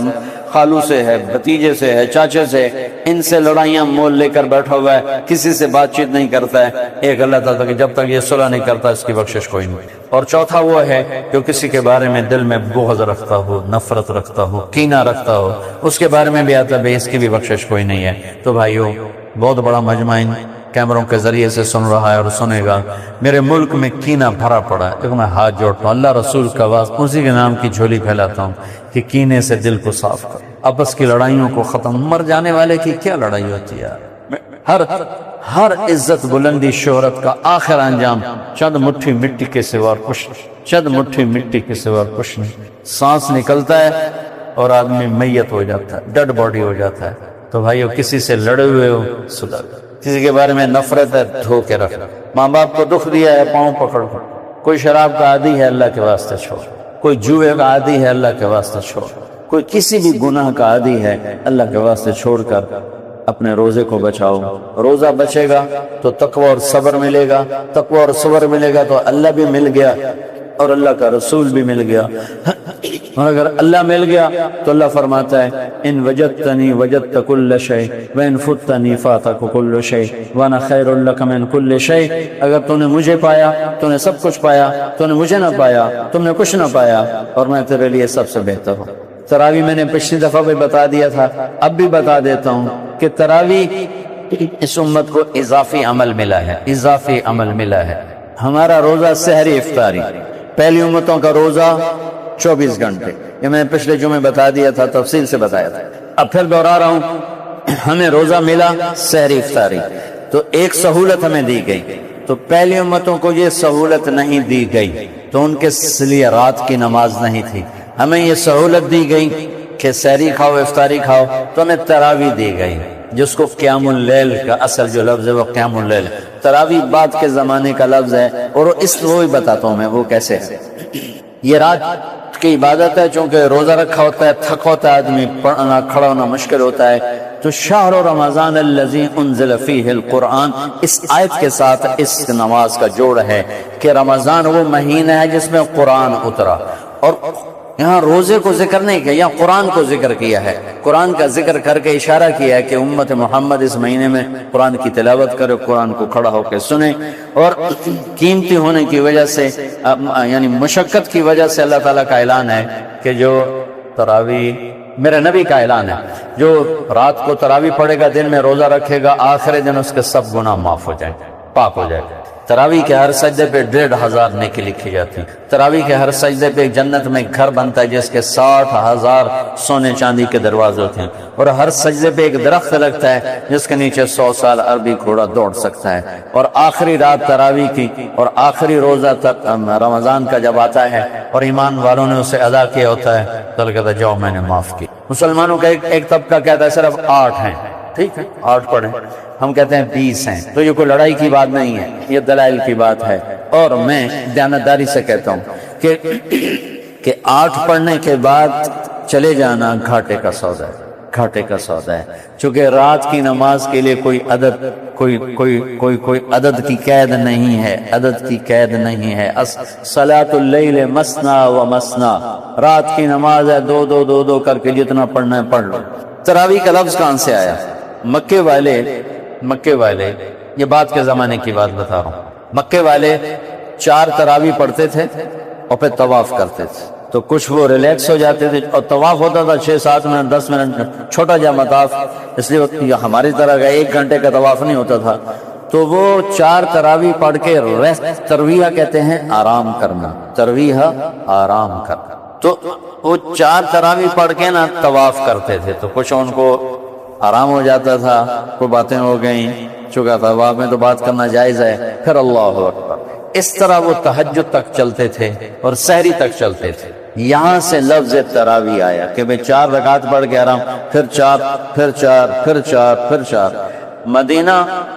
خالو سے ہے، بھتیجے سے ہے، چاچے سے، ان سے لڑائیاں مول لے کر بیٹھا ہوا ہے، کسی سے بات چیت نہیں کرتا ہے۔ ایک اللہ تعالیٰ کہ جب تک یہ صلح نہیں کرتا اس کی بخشش کوئی نہیں۔ اور چوتھا وہ ہے جو کسی کے بارے میں دل میں بغض رکھتا ہو، نفرت رکھتا ہو، کینہ رکھتا ہو، اس کے بارے میں بھی آتا ہے اس کی بھی بخشش کوئی نہیں ہے۔ تو بھائیو، بہت بڑا مجمع کیمروں کے ذریعے سے سن رہا ہے اور سنے گا، میرے ملک میں کینہ بھرا پڑا ہے، دیکھو میں ہاتھ جوڑتا ہوں، اللہ رسول کا واسطہ اسی کے نام کی جھولی پھیلاتا ہوں کہ کینے سے دل کو صاف کر، آپس کی لڑائیوں کو ختم۔ مر جانے والے کی کیا لڑائی ہوتی ہے؟ ہر عزت، بلندی، شہرت کا آخر انجام چند مٹھی مٹی کے سوا کچھ نہیں۔ سانس نکلتا ہے اور آدمی میت ہو جاتا ہے، ڈیڈ باڈی ہو جاتا ہے۔ تو بھائیو، کسی سے لڑے ہوئے ہو سدھر، کسی کے بارے میں نفرت ہے دھو کے رکھ، ماں باپ کو دکھ دیا ہے پاؤں پکڑ کر، کوئی شراب کا عادی ہے اللہ کے واسطے چھوڑ، کوئی جوئے کا عادی ہے اللہ کے واسطے چھوڑ، کوئی کسی بھی گناہ کا عادی ہے اللہ کے واسطے چھوڑ کر اپنے روزے کو بچاؤ۔ روزہ بچے گا تو تقوی اور صبر ملے گا، تقوی اور صبر ملے گا تو اللہ بھی مل گیا اور اللہ کا رسول بھی مل گیا۔ اور اگر اللہ مل گیا تو اللہ فرماتا ہے ان وجدتنی وجدت کل شیء وان فتنی فاتک کل شیء وانا خیر لک من کل شیء۔ اگر تو نے مجھے پایا تو نے سب کچھ پایا، تو نے مجھے نہ پایا تم نے کچھ نہ پایا، اور میں تیرے لیے سب سے بہتر ہوں۔ تراوی میں نے پچھلی دفعہ بھی بتا دیا تھا، اب بھی بتا دیتا ہوں کہ تراوی اس امت کو اضافی عمل ملا ہے، اضافی عمل ملا ہے۔ ہمارا روزہ سحری افطاری، پہلی امتوں کا روزہ 24 گھنٹے، یہ میں نے پچھلے جمعے بتا دیا تھا، تفصیل سے بتایا تھا، اب پھر دوہرا رہا ہوں۔ ہمیں روزہ ملا سحری افطاری، تو ایک سہولت ہمیں دی گئی، تو پہلی امتوں کو یہ سہولت نہیں دی گئی، تو تو ان کے لیے رات کی نماز نہیں تھی. ہمیں یہ سہولت دی گئی کہ سحری کھاؤ افطاری کھاؤ، تو ہمیں تراویح دی گئی، جس کو قیام اللیل کا اصل جو لفظ ہے وہ قیام اللیل. تراویح بعد کے زمانے کا لفظ ہے، اور وہی بتاتا ہوں میں وہ کیسے ہے. یہ رات کی عبادت ہے، چونکہ روزہ رکھا ہوتا ہے، تھکا ہوتا ہے آدمی، پڑھنا کھڑا ہونا مشکل ہوتا ہے. تو شہر رمضان الذی انزل فیہ القرآن، اس آیت کے ساتھ اس نماز کا جوڑ ہے کہ رمضان وہ مہینہ ہے جس میں قرآن اترا. اور یہاں روزے کو ذکر نہیں کیا، یہاں قرآن کو ذکر کیا ہے. قرآن کا ذکر کر کے اشارہ کیا ہے کہ امت محمد اس مہینے میں قرآن کی تلاوت کرے، قرآن کو کھڑا ہو کے سنے. اور قیمتی ہونے کی وجہ سے، یعنی مشقت کی وجہ سے اللہ تعالیٰ کا اعلان ہے کہ جو تراویح، میرے نبی کا اعلان ہے، جو رات کو تراویح پڑھے گا، دن میں روزہ رکھے گا، آخر دن اس کے سب گناہ معاف ہو جائیں، پاک ہو جائے. تراویح کے ہر سجدے پہ 1500 نیکی لکھی جاتی. تراویح کے ہر سجدے پہ ایک جنت میں گھر بنتا ہے جس کے 60,000 سونے چاندی کے دروازے ہوتے ہیں. اور ہر سجدے پہ ایک درخت لگتا ہے جس کے نیچے 100 سال عربی گھوڑا دوڑ سکتا ہے. اور آخری رات تراویح کی اور آخری روزہ رمضان کا جب آتا ہے اور ایمان والوں نے اسے ادا کیا ہوتا ہے تو اللہ کہتا ہے جاؤ میں نے معاف کی. مسلمانوں کا ایک طبقہ کہتا ہے صرف 8 ہیں، ٹھیک ہے 8 پڑھیں، ہم کہتے ہیں 20 ہیں. تو یہ کوئی لڑائی کی بات نہیں ہے، یہ دلائل کی بات ہے. اور میں دیانتداری سے کہتا ہوں کہ 8 پڑھنے کے بعد چلے جانا گھاٹے کا سودا ہے، گھاٹے کا سودا ہے. چونکہ رات کی نماز کے لیے کوئی عدد، کوئی عدد کی قید نہیں ہے، عدد کی قید نہیں ہے. صلاۃ اللیل مثنی و مثنی، رات کی نماز ہے 2 کر کے جتنا پڑھنا ہے پڑھ لو. تراویح کا لفظ کہاں سے آیا؟ مکے والے یہ بات کے زمانے کی بات بتا رہا ہوں. مکے والے 4 تراویح پڑھتے تھے اور پھر طواف کرتے تھے. تو کچھ وہ ریلیکس ہو جاتے تھے اور طواف ہوتا تھا 6-7 منٹ 10 منٹ، چھوٹا جا مطاف، اس لیے ہماری طرح کا 1 گھنٹے کا طواف نہیں ہوتا تھا. تو وہ 4 تراویح پڑھ کے ریسٹ، ترویہ کہتے ہیں آرام کرنا، ترویہ آرام کرنا. تو وہ 4 تراویح پڑھ کے نا طواف کرتے تھے. تو کچھ ان کو آرام ہو جاتا تھا، کوئی باتیں ہو گئیں، چکا طواف میں تو بات کرنا جائز ہے، پھر اللہ اکبر. اس طرح وہ تہجد تک چلتے تھے اور سحری تک چلتے تھے. یہاں سے لفظ تراویح آیا کہ بھئی 4 رکعت پڑھ کے آرام، پھر 4 پھر 4 پھر 4 پھر 4. مدینہ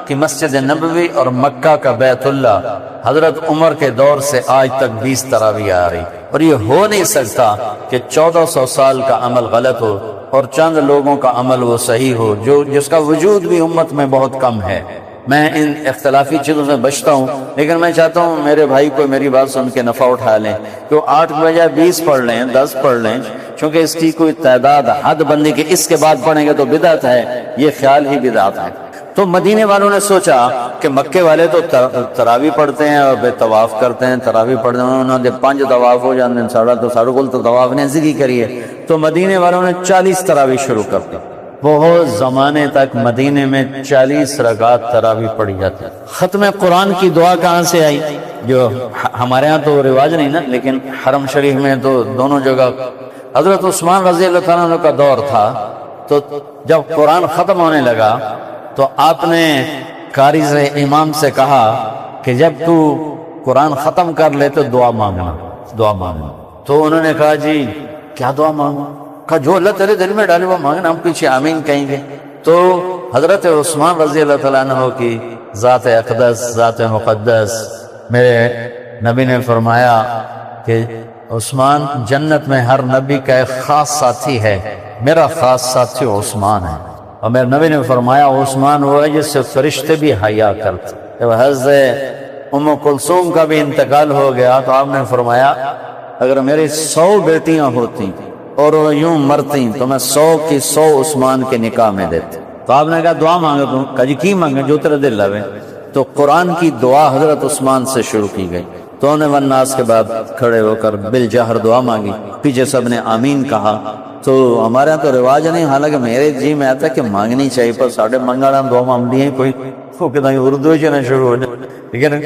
کی مسجد نبوی اور مکہ کا بیت اللہ حضرت عمر کے دور سے آج تک 20 تراویح آ رہی. اور یہ ہو نہیں سکتا کہ 1400 سال کا عمل غلط ہو اور چند لوگوں کا عمل وہ صحیح ہو، جس کا وجود بھی امت میں بہت کم ہے. میں ان اختلافی چیزوں سے بچتا ہوں، لیکن میں چاہتا ہوں میرے بھائی کو میری بات سن کے نفع اٹھا لیں کہ وہ 8 کے بجائے 20 پڑھ لیں، 10 پڑھ لیں، چونکہ اس کی کوئی تعداد حد بندی کہ اس کے بعد پڑھیں گے تو بدعت ہے، یہ خیال ہی بدعت ہے. تو مدینے والوں نے سوچا کہ مکے والے تو تراویح پڑھتے ہیں اور بے طواف کرتے ہیں، تراویح پڑھتے ہیں، انہوں نے 5 طواف ہو جاتے ہیں، ساڑھے کل تو طواف نے ذکر کریے. تو مدینے والوں نے 40 تراویح شروع کر دی. بہت زمانے تک مدینے میں 40 رکعت تراویح پڑھی جاتی. ختم قرآن کی دعا کہاں سے آئی؟ جو ہمارے ہاں تو رواج نہیں نا، لیکن حرم شریف میں تو دونوں جگہ حضرت عثمان رضی اللہ تعالیٰ عنہ کا دور تھا. تو جب قرآن ختم ہونے لگا تو آپ نے قاری سے، امام سے کہا کہ جب تو قرآن ختم کر لے تو دعا مانگنا، دعا مانگنا. تو انہوں نے کہا جی کیا دعا مانگنا؟ کہا جو اللہ تیرے دل میں ڈالے وہ مانگنا، ہم پیچھے آمین کہیں گے. تو حضرت عثمان رضی اللہ تعالیٰ عنہ کی ذات اقدس، ذات مقدس، میرے نبی نے فرمایا کہ عثمان جنت میں ہر نبی کا ایک خاص ساتھی ہے، میرا خاص ساتھی عثمان ہے. اور میرے نبی نے فرمایا عثمان وہ ہے جس سے فرشتے بھی حیا کرتے. جب حضرت ام کلثوم کا بھی انتقال ہو گیا تو آپ نے فرمایا اگر میری 100 بیٹیاں ہوتی اور وہ یوں مرتی تو میں 100 کی 100 عثمان کے نکاح میں دیتے. تو آپ نے کہا دعا مانگے تم؟ کہا جی کی مانگے جو تیرے دل لگے. تو قرآن کی دعا حضرت عثمان سے شروع کی گئی. تو انہوں نے والناس کے بعد کھڑے ہو کر بالجہر دعا مانگی، پیچھے سب نے آمین کہا. تو ہمارے ہاں تو رواج نہیں، حالانکہ میرے جی میں آتا ہے کہ مانگنی چاہیے، پر ساڑھے منگاڑا دعا مانگنی ہے کوئی وہ کہتا ہے اردو ہی نہ شروع ہو جائے. لیکن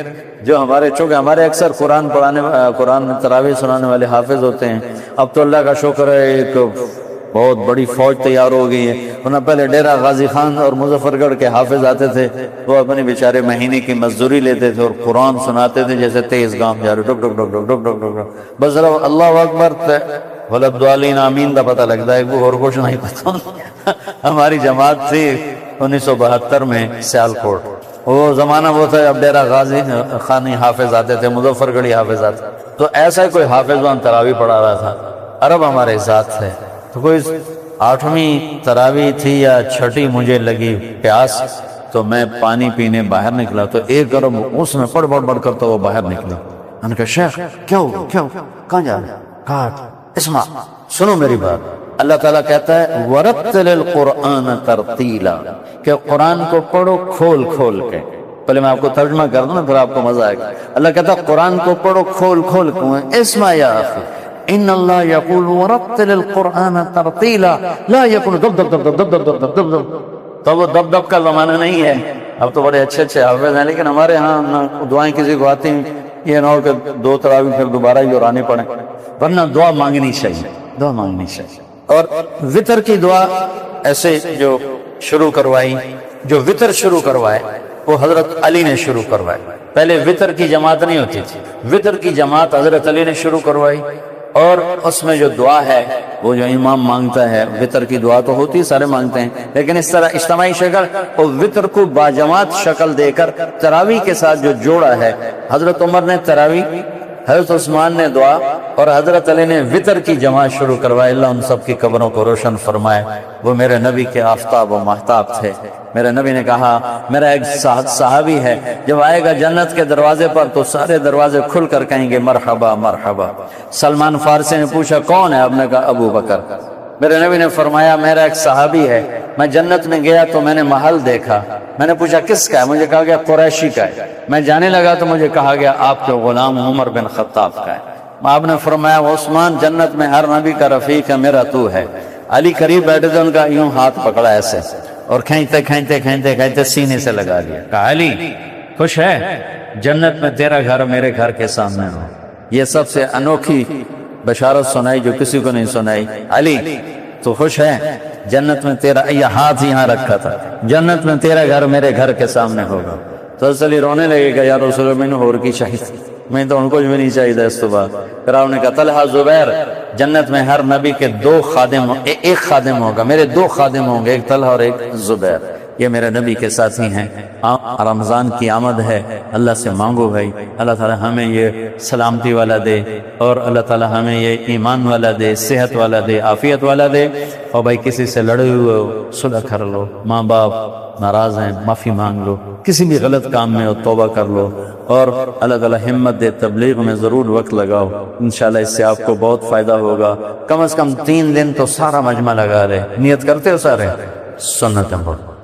جو ہمارے چونکہ ہمارے اکثر قرآن تراویح سنانے والے حافظ ہوتے ہیں. اب تو اللہ کا شکر ہے ایک بہت بڑی فوج تیار ہو گئی ہے، ورنہ پہلے ڈیرہ غازی خان اور مظفر گڑھ کے حافظ آتے تھے، وہ اپنے بیچارے مہینے کی مزدوری لیتے تھے اور قرآن سناتے تھے جیسے تیز گام جا رہے، ڈک ڈک ڈک ڈک ڈک ڈک ڈک، بس ذرا اللہ اکبر ولدوالین آمین کا پتہ لگتا ہے، وہ اور کچھ نہیں پتہ۔ ہماری جماعت تھی 1972 میں سیالکوٹ، وہ زمانہ وہ تھا اب ڈیرہ غازی خانی حافظ آتے تھے، مظفر گڑھی حافظ آتے، تو ایسا ہی کوئی حافظ وہاں تراویح پڑھا رہا تھا، عرب ہمارے ساتھ تھے، تو کوئی 8ویں تراویح تھی یا 6ٹھی، مجھے لگی پیاس تو میں پانی پینے باہر نکلا، تو ایک عرب اس میں پڑھ پڑھ پڑھ کرتا وہ باہر نکلا، میں نے کہا شیخ کیا ہو، کیا ہو، کہاں جا رہے ہیں؟ کہا اسمع، سنو میری بات، اللہ تعالیٰ کہتا ہے وَرَتِّلِ الْقُرْآنَ تَرْتِيلًا، کہ قرآن کو پڑھو کھول کھول کے۔ پہلے میں آپ کو ترجمہ کر دوں نا، پھر آپ کو مزہ آئے گا۔ اللہ کہتا ہے قرآن کو پڑھو کھول کھول کے، اسمع یا اخی ان اللہ یقول وَرَتِّلِ الْقُرْآنَ تَرْتِيلًا لا يَكُنُ دب دب دب دب دب دب دب دب دب۔ تو وہ دب دب کا زمانہ نہیں ہے، اب تو بڑے اچھے اچھے حافظ ہیں، لیکن ہمارے ہاں دعائیں کسی کو آتی ہیں، یہ نہ ہو کہ 2 تراویح پھر دوبارہ ہی دہرانے پڑیں، ورنہ دعا مانگنی چاہیے، دعا مانگنی چاہیے۔ اور وطر کی دعا ایسے جو شروع کروائی، جو وطر شروع کروائے وہ حضرت علی نے شروع کروائے، پہلے وطر کی جماعت نہیں ہوتی تھی، وطر کی جماعت حضرت علی نے شروع کروائی، اور اس میں جو دعا ہے وہ جو امام مانگتا ہے، وطر کی دعا تو ہوتی سارے مانگتے ہیں، لیکن اس طرح اجتماعی شکل اور وطر کو باجماعت شکل دے کر تراویح کے ساتھ جو جوڑا ہے، حضرت عمر نے تراویح، حضرت عثمان نے دعا، اور حضرت علی نے وطر کی جماعت شروع کروائی۔ اللہ ان سب کی قبروں کو روشن فرمائے، وہ میرے نبی کے آفتاب و مہتاب تھے۔ میرے نبی نے کہا، میرا ایک صحابی ہے، جب آئے گا جنت کے دروازے پر تو سارے دروازے کھل کر کہیں گے مرحبا مرحبا۔ سلمان فارسی نے پوچھا کون ہے؟ آپ نے کہا ابو بکر۔ میرے نبی نے فرمایا میرا ایک صحابی ہے، میں جنت میں گیا تو میں نے محل دیکھا، میں نے پوچھا کس کا ہے؟ مجھے کہا گیا قریشی کا ہے۔ میں جانے لگا تو مجھے کہا گیا آپ کے غلام عمر بن خطاب کا ہے۔ آپ نے فرمایا عثمان جنت میں ہر نبی کا رفیق ہے، میرا تو ہے۔ علی قریب بیٹھے تھے، ان کا یوں ہاتھ پکڑا ایسے اور کھینچتے کھینچتے کھینچتے کھینچتے سینے سے لگا دیا، کہا علی خوش ہے؟ جنت میں تیرا گھر میرے گھر کے سامنے ہو۔ یہ سب سے انوکھی بشارت سنائی جو کسی کو نہیں سنائی۔ علی تو خوش ہے؟ جنت میں تیرا، یہ ہاتھ یہاں رکھا تھا، جنت میں تیرا گھر میرے گھر کے سامنے ہوگا۔ تو علی رونے لگے گا، یا رسول اللہ میں نے اور کی چاہیے، میں تو ان کو بھی نہیں چاہیے اس تو بعد۔ پھر آپ نے کہا طلحہ زبیر، جنت میں ہر نبی کے 2 خادم، ایک خادم ہوگا، میرے 2 خادم ہوں گے، ایک طلحہ اور ایک زبیر، یہ میرے نبی کے ساتھی ہیں۔ رمضان کی آمد ہے، اللہ سے مانگو بھائی، اللہ تعالی ہمیں یہ سلامتی والا دے، اور اللہ تعالی ہمیں یہ ایمان والا دے، صحت والا دے، عافیت والا دے۔ اور بھائی کسی سے لڑے ہوئے ہو صلح کر لو، ماں باپ ناراض ہیں معافی مانگ لو، کسی بھی غلط کام میں ہو توبہ کر لو، اور اللہ تعالی ہمت دے، تبلیغ میں ضرور وقت لگاؤ، انشاءاللہ اس سے آپ کو بہت فائدہ ہوگا۔ کم از کم 3 دن تو سارا مجمع لگا رہے، نیت کرتے ہو سارے؟ سنت پڑھو۔